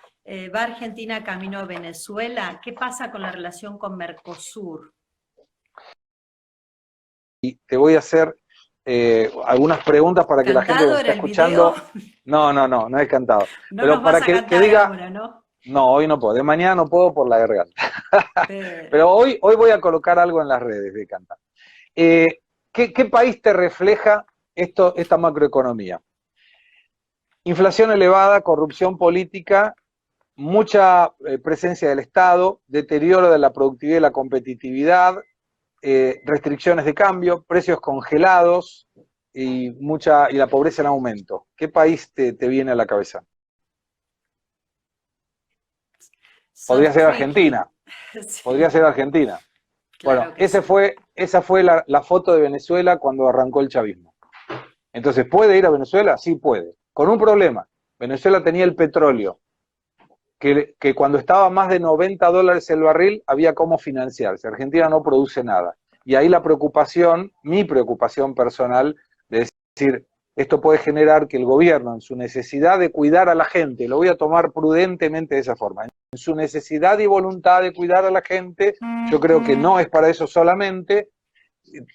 ¿va Argentina camino a Venezuela? ¿Qué pasa con la relación con Mercosur? Y te voy a hacer algunas preguntas para que la gente que ¿Cantado nos era esté el video? escuchando... No es cantado. No Pero nos vas para a que cantar diga... ahora, ¿no? No, hoy no puedo. De mañana no puedo por la garganta. Pero, Pero hoy voy a colocar algo en las redes de cantar. ¿Qué país te refleja esta macroeconomía? Inflación elevada, corrupción política, mucha presencia del Estado, deterioro de la productividad y la competitividad, restricciones de cambio, precios congelados y la pobreza en aumento. ¿Qué país te viene a la cabeza? Podría sos ser tricky. Argentina. Sí, Podría ser Argentina. claro Bueno, que sí. esa fue la foto de Venezuela cuando arrancó el chavismo. Entonces, ¿puede ir a Venezuela? Sí puede. Con un problema. Venezuela tenía el petróleo, que cuando estaba más de $90 el barril, había cómo financiarse. Argentina no produce nada. Y ahí la preocupación, mi preocupación personal, de decir, esto puede generar que el gobierno, en su necesidad de cuidar a la gente, lo voy a tomar prudentemente de esa forma, en su necesidad y voluntad de cuidar a la gente, yo creo que no es para eso solamente,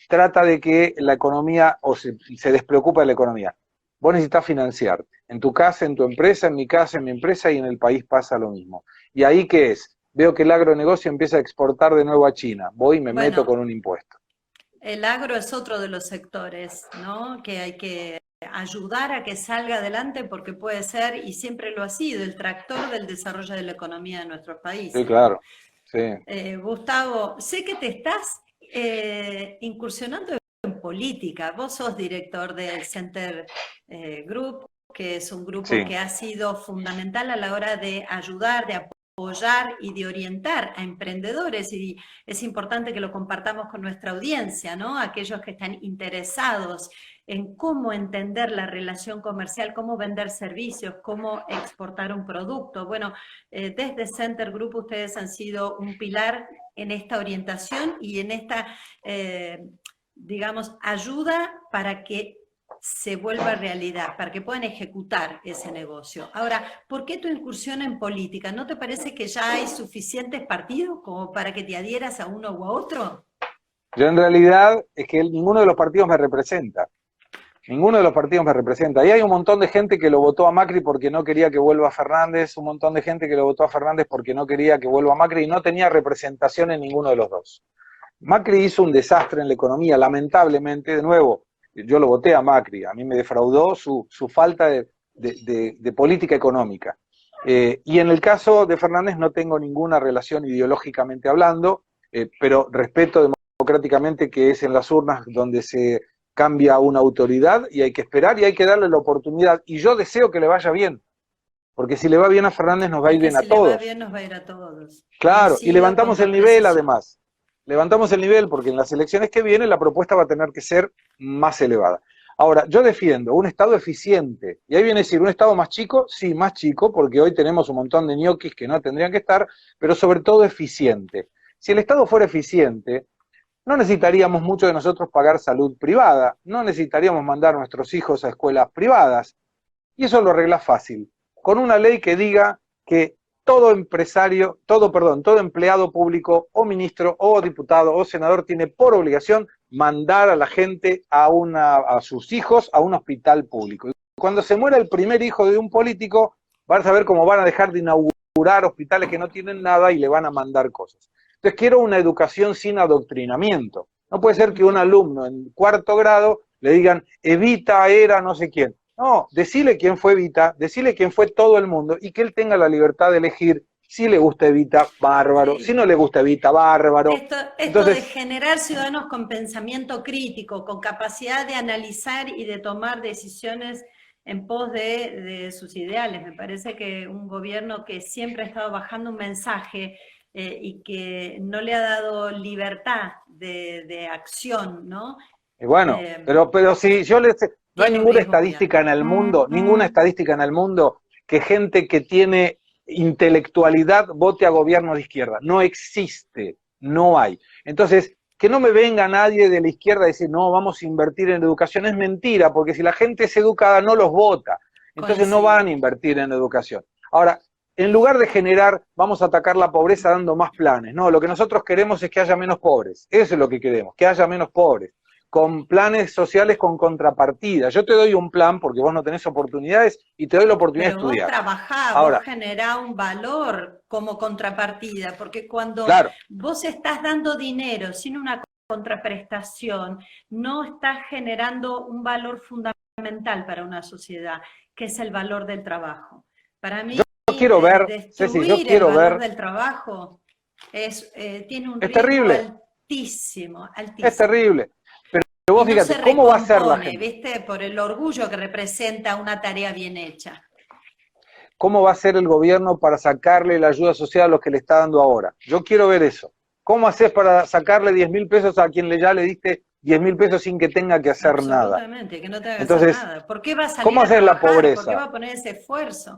trata de que la economía, o se despreocupa de la economía. Vos necesitas financiarte. En tu casa, en tu empresa, en mi casa, en mi empresa y en el país pasa lo mismo. ¿Y ahí qué es? Veo que el agronegocio empieza a exportar de nuevo a China. Voy y me meto Bueno, con un impuesto. el agro es otro de los sectores, ¿no? Que hay que ayudar a que salga adelante porque puede ser, y siempre lo ha sido, el tractor del desarrollo de la economía de nuestros Sí, países, ¿no? claro. Sí. Gustavo, sé que te estás incursionando en política. Vos sos director del Center Group, que es un grupo Sí. que ha sido fundamental a la hora de ayudar, de apoyar y de orientar a emprendedores, y es importante que lo compartamos con nuestra audiencia, ¿no? Aquellos que están interesados en cómo entender la relación comercial, cómo vender servicios, cómo exportar un producto. Bueno, desde Center Group ustedes han sido un pilar en esta orientación y en esta, digamos, ayuda para que se vuelva realidad, para que puedan ejecutar ese negocio. Ahora, ¿por qué tu incursión en política? ¿No te parece que ya hay suficientes partidos como para que te adhieras a uno u a otro? Yo en realidad es que ninguno de los partidos me representa. Ninguno de los partidos me representa. Y hay un montón de gente que lo votó a Macri porque no quería que vuelva Fernández, un montón de gente que lo votó a Fernández porque no quería que vuelva Macri y no tenía representación en ninguno de los dos. Macri hizo un desastre en la economía, lamentablemente, de nuevo, yo lo voté a Macri, a mí me defraudó su falta de política económica. Y en el caso de Fernández no tengo ninguna relación ideológicamente hablando, pero respeto democráticamente que es en las urnas donde se cambia una autoridad y hay que esperar y hay que darle la oportunidad. Y yo deseo que le vaya bien, porque si le va bien a Fernández nos va a Es ir que bien a si le va todos. bien nos va a ir a todos. Claro, y Coincido con levantamos tu el nivel apreciación. además. Levantamos el nivel porque en las elecciones que vienen la propuesta va a tener que ser más elevada. Ahora, yo defiendo un Estado eficiente. Y ahí viene a decir, ¿un Estado más chico? Sí, más chico, porque hoy tenemos un montón de ñoquis que no tendrían que estar, pero sobre todo eficiente. Si el Estado fuera eficiente, no necesitaríamos mucho de nosotros pagar salud privada, no necesitaríamos mandar a nuestros hijos a escuelas privadas. Y eso lo arregla fácil, con una ley que diga que todo empresario, todo empleado público o ministro o diputado o senador tiene por obligación mandar a la gente a sus hijos a un hospital público. Y cuando se muera el primer hijo de un político, van a saber cómo van a dejar de inaugurar hospitales que no tienen nada y le van a mandar cosas. Entonces quiero una educación sin adoctrinamiento. No puede ser que un alumno en 4º grado le digan, Evita era no sé quién. No, decile quién fue Evita, decile quién fue todo el mundo y que él tenga la libertad de elegir si le gusta Evita, bárbaro, si Sí. no le gusta Evita, bárbaro. Esto de Entonces, generar ciudadanos con pensamiento crítico, con capacidad de analizar y de tomar decisiones en pos de sus ideales. Me parece que un gobierno que siempre ha estado bajando un mensaje y que no le ha dado libertad de acción, ¿no? y bueno, Eh, pero si yo les... No hay Tiene un ninguna riesgo muy estadística en alto. el mundo, ninguna estadística en el mundo que gente que tiene intelectualidad vote a gobierno de izquierda. No existe, no hay. Entonces, que no me venga nadie de la izquierda a decir, no, vamos a invertir en educación, es mentira, porque si la gente es educada no los vota. Entonces no van Coincido. a invertir en educación. Ahora, en lugar de generar, vamos a atacar la pobreza dando más planes. No, lo que nosotros queremos es que haya menos pobres. Eso es lo que queremos, que haya menos pobres, con planes sociales con contrapartida. Yo te doy un plan porque vos no tenés oportunidades y te doy la oportunidad de Pero vos estudiar. trabajás, vos Ahora, generás un valor como contrapartida, porque cuando claro, vos estás dando dinero sin una contraprestación, no estás generando un valor fundamental para una sociedad, que es el valor del trabajo. Para mí, yo quiero ver, Ceci, yo destruir el quiero valor ver, del trabajo tiene un es riesgo terrible, altísimo, es altísimo. terrible. Pero Y vos no se fíjate, ¿cómo va a ser la recompone, gente? ¿viste? Por el orgullo que representa una tarea bien hecha. ¿Cómo va a ser el gobierno para sacarle la ayuda social a los que le está dando ahora? Yo quiero ver eso. ¿Cómo haces para sacarle 10.000 pesos a quien ya le diste 10.000 pesos sin que tenga que hacer nada? Absolutamente, que no tenga que hacer Entonces, nada. ¿Por qué va a salir ¿cómo a hacer la trabajar? ¿Por qué va pobreza? a poner ese esfuerzo?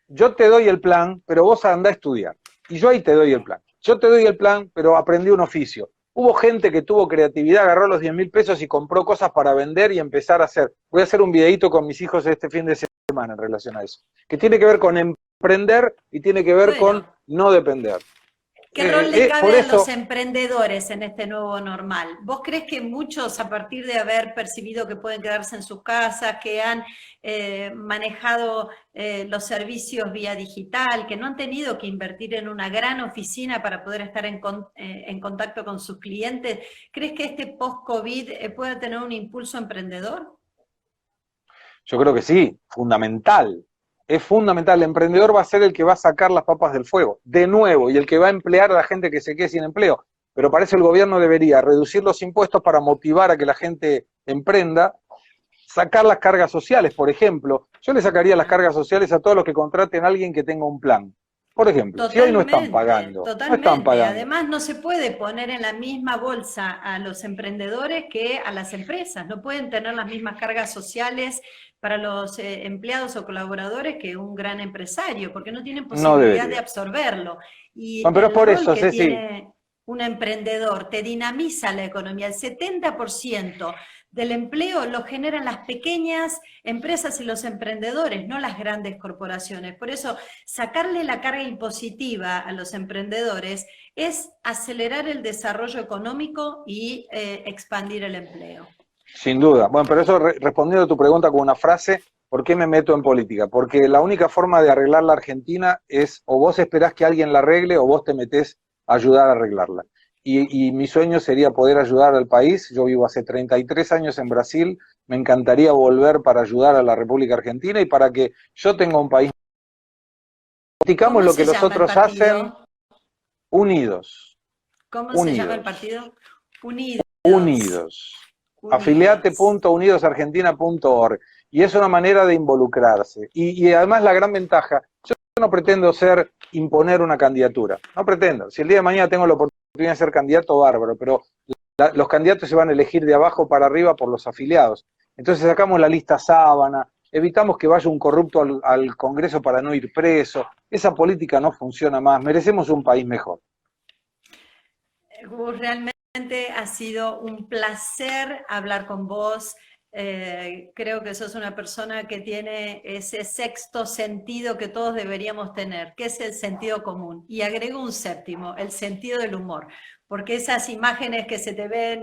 Yo te doy el plan, pero vos andá a estudiar. Y yo ahí te doy el plan. Yo te doy el plan, pero aprendí un oficio. Hubo gente que tuvo creatividad, agarró los 10.000 pesos y compró cosas para vender y empezar a hacer. Voy a hacer un videito con mis hijos este fin de semana en relación a eso. Que tiene que ver con emprender y tiene que ver con Bueno, no depender. ¿qué rol le Por cabe a los eso, emprendedores en este nuevo normal? ¿Vos crees que muchos, a partir de haber percibido que pueden quedarse en sus casas, que han manejado los servicios vía digital, que no han tenido que invertir en una gran oficina para poder estar en contacto con sus clientes, crees que este post-COVID puede tener un impulso emprendedor? yo creo que sí, fundamental. Es fundamental. El emprendedor va a ser el que va a sacar las papas del fuego, de nuevo, y el que va a emplear a la gente que se quede sin empleo. Pero para eso el gobierno debería reducir los impuestos para motivar a que la gente emprenda, sacar las cargas sociales, por ejemplo. Yo le sacaría las cargas sociales a todos los que contraten a alguien que tenga un plan. Por ejemplo, si hoy no están Totalmente, pagando, no están totalmente. pagando. Además, no se puede poner en la misma bolsa a los emprendedores que a las empresas. No pueden tener las mismas cargas sociales para los empleados o colaboradores que un gran empresario, porque no tienen No posibilidad de debería. absorberlo. Y Bueno, pero es el por rol eso, que Ceci, tiene un emprendedor te dinamiza la economía. El 70% del empleo lo generan las pequeñas empresas y los emprendedores, no las grandes corporaciones. Por eso, sacarle la carga impositiva a los emprendedores es acelerar el desarrollo económico y expandir el empleo. sin duda. Bueno, pero eso respondiendo a tu pregunta con una frase, ¿por qué me meto en política? Porque la única forma de arreglar la Argentina es o vos esperás que alguien la arregle o vos te metés a ayudar a arreglarla. Y mi sueño sería poder ayudar al país. Yo vivo hace 33 años en Brasil, me encantaría volver para ayudar a la República Argentina y para que yo tenga un país. Practicamos ¿Cómo lo que se los llama el otros hacen partido? unidos, ¿Cómo se llama el unidos, partido? Unidos. unidos. Unidos. Afiliate.unidosargentina.org. Y es una manera de involucrarse. Y además la gran ventaja, yo no pretendo imponer una candidatura, no pretendo. Si el día de mañana tengo la oportunidad de ser candidato, bárbaro, pero los candidatos se van a elegir de abajo para arriba por los afiliados. Entonces sacamos la lista sábana, evitamos que vaya un corrupto al Congreso para no ir preso. Esa política no funciona más, merecemos un país mejor. Realmente ha sido un placer hablar con vos. Creo que sos una persona que tiene ese sexto sentido que todos deberíamos tener, que es el sentido común. Y agrego un séptimo, el sentido del humor. Porque esas imágenes que se te ven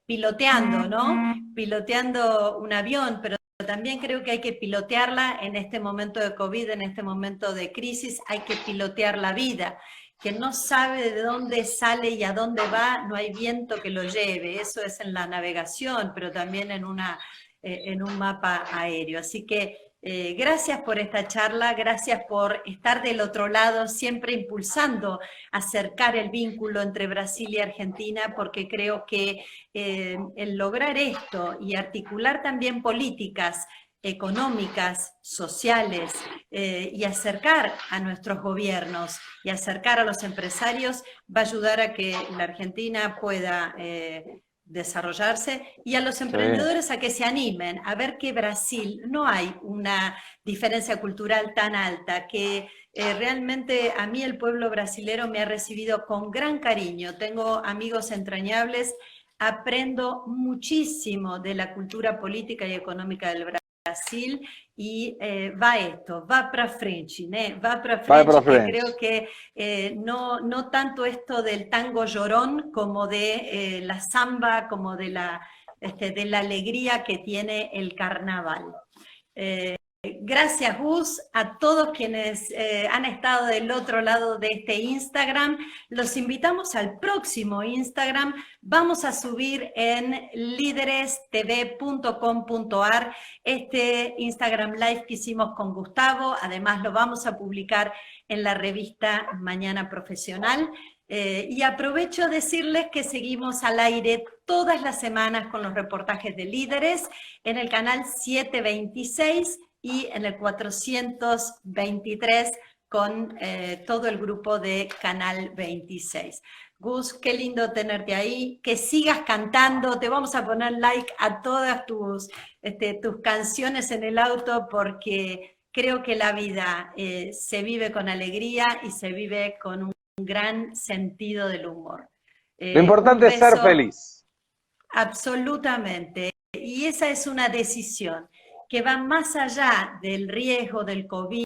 piloteando, ¿no? Piloteando un avión, pero también creo que hay que pilotearla en este momento de COVID, en este momento de crisis, hay que pilotear la vida. que no sabe de dónde sale y a dónde va, no hay viento que lo lleve. Eso es en la navegación, pero también en un mapa aéreo. Así que gracias por esta charla, gracias por estar del otro lado, siempre impulsando acercar el vínculo entre Brasil y Argentina, porque creo que el lograr esto y articular también políticas económicas, sociales, y acercar a nuestros gobiernos y acercar a los empresarios va a ayudar a que la Argentina pueda desarrollarse, y a los emprendedores a que se animen, a ver que Brasil no hay una diferencia cultural tan alta, que realmente a mí el pueblo brasilero me ha recibido con gran cariño, tengo amigos entrañables, aprendo muchísimo de la cultura política y económica del Brasil, y va para frente, ¿no? Va para frente, que creo que no tanto esto del tango llorón como de la samba, como de la alegría que tiene el carnaval. Gracias, Gus, a todos quienes han estado del otro lado de este Instagram. Los invitamos al próximo Instagram. Vamos a subir en liderestv.com.ar este Instagram Live que hicimos con Gustavo. Además, lo vamos a publicar en la revista Mañana Profesional. Y aprovecho a decirles que seguimos al aire todas las semanas con los reportajes de líderes en el canal 726 y en el 423 con todo el grupo de Canal 26. Gus, qué lindo tenerte ahí, que sigas cantando, te vamos a poner like a todas tus canciones en el auto, porque creo que la vida se vive con alegría y se vive con un gran sentido del humor. Lo importante es ser feliz. Absolutamente, y esa es una decisión que va más allá del riesgo del COVID,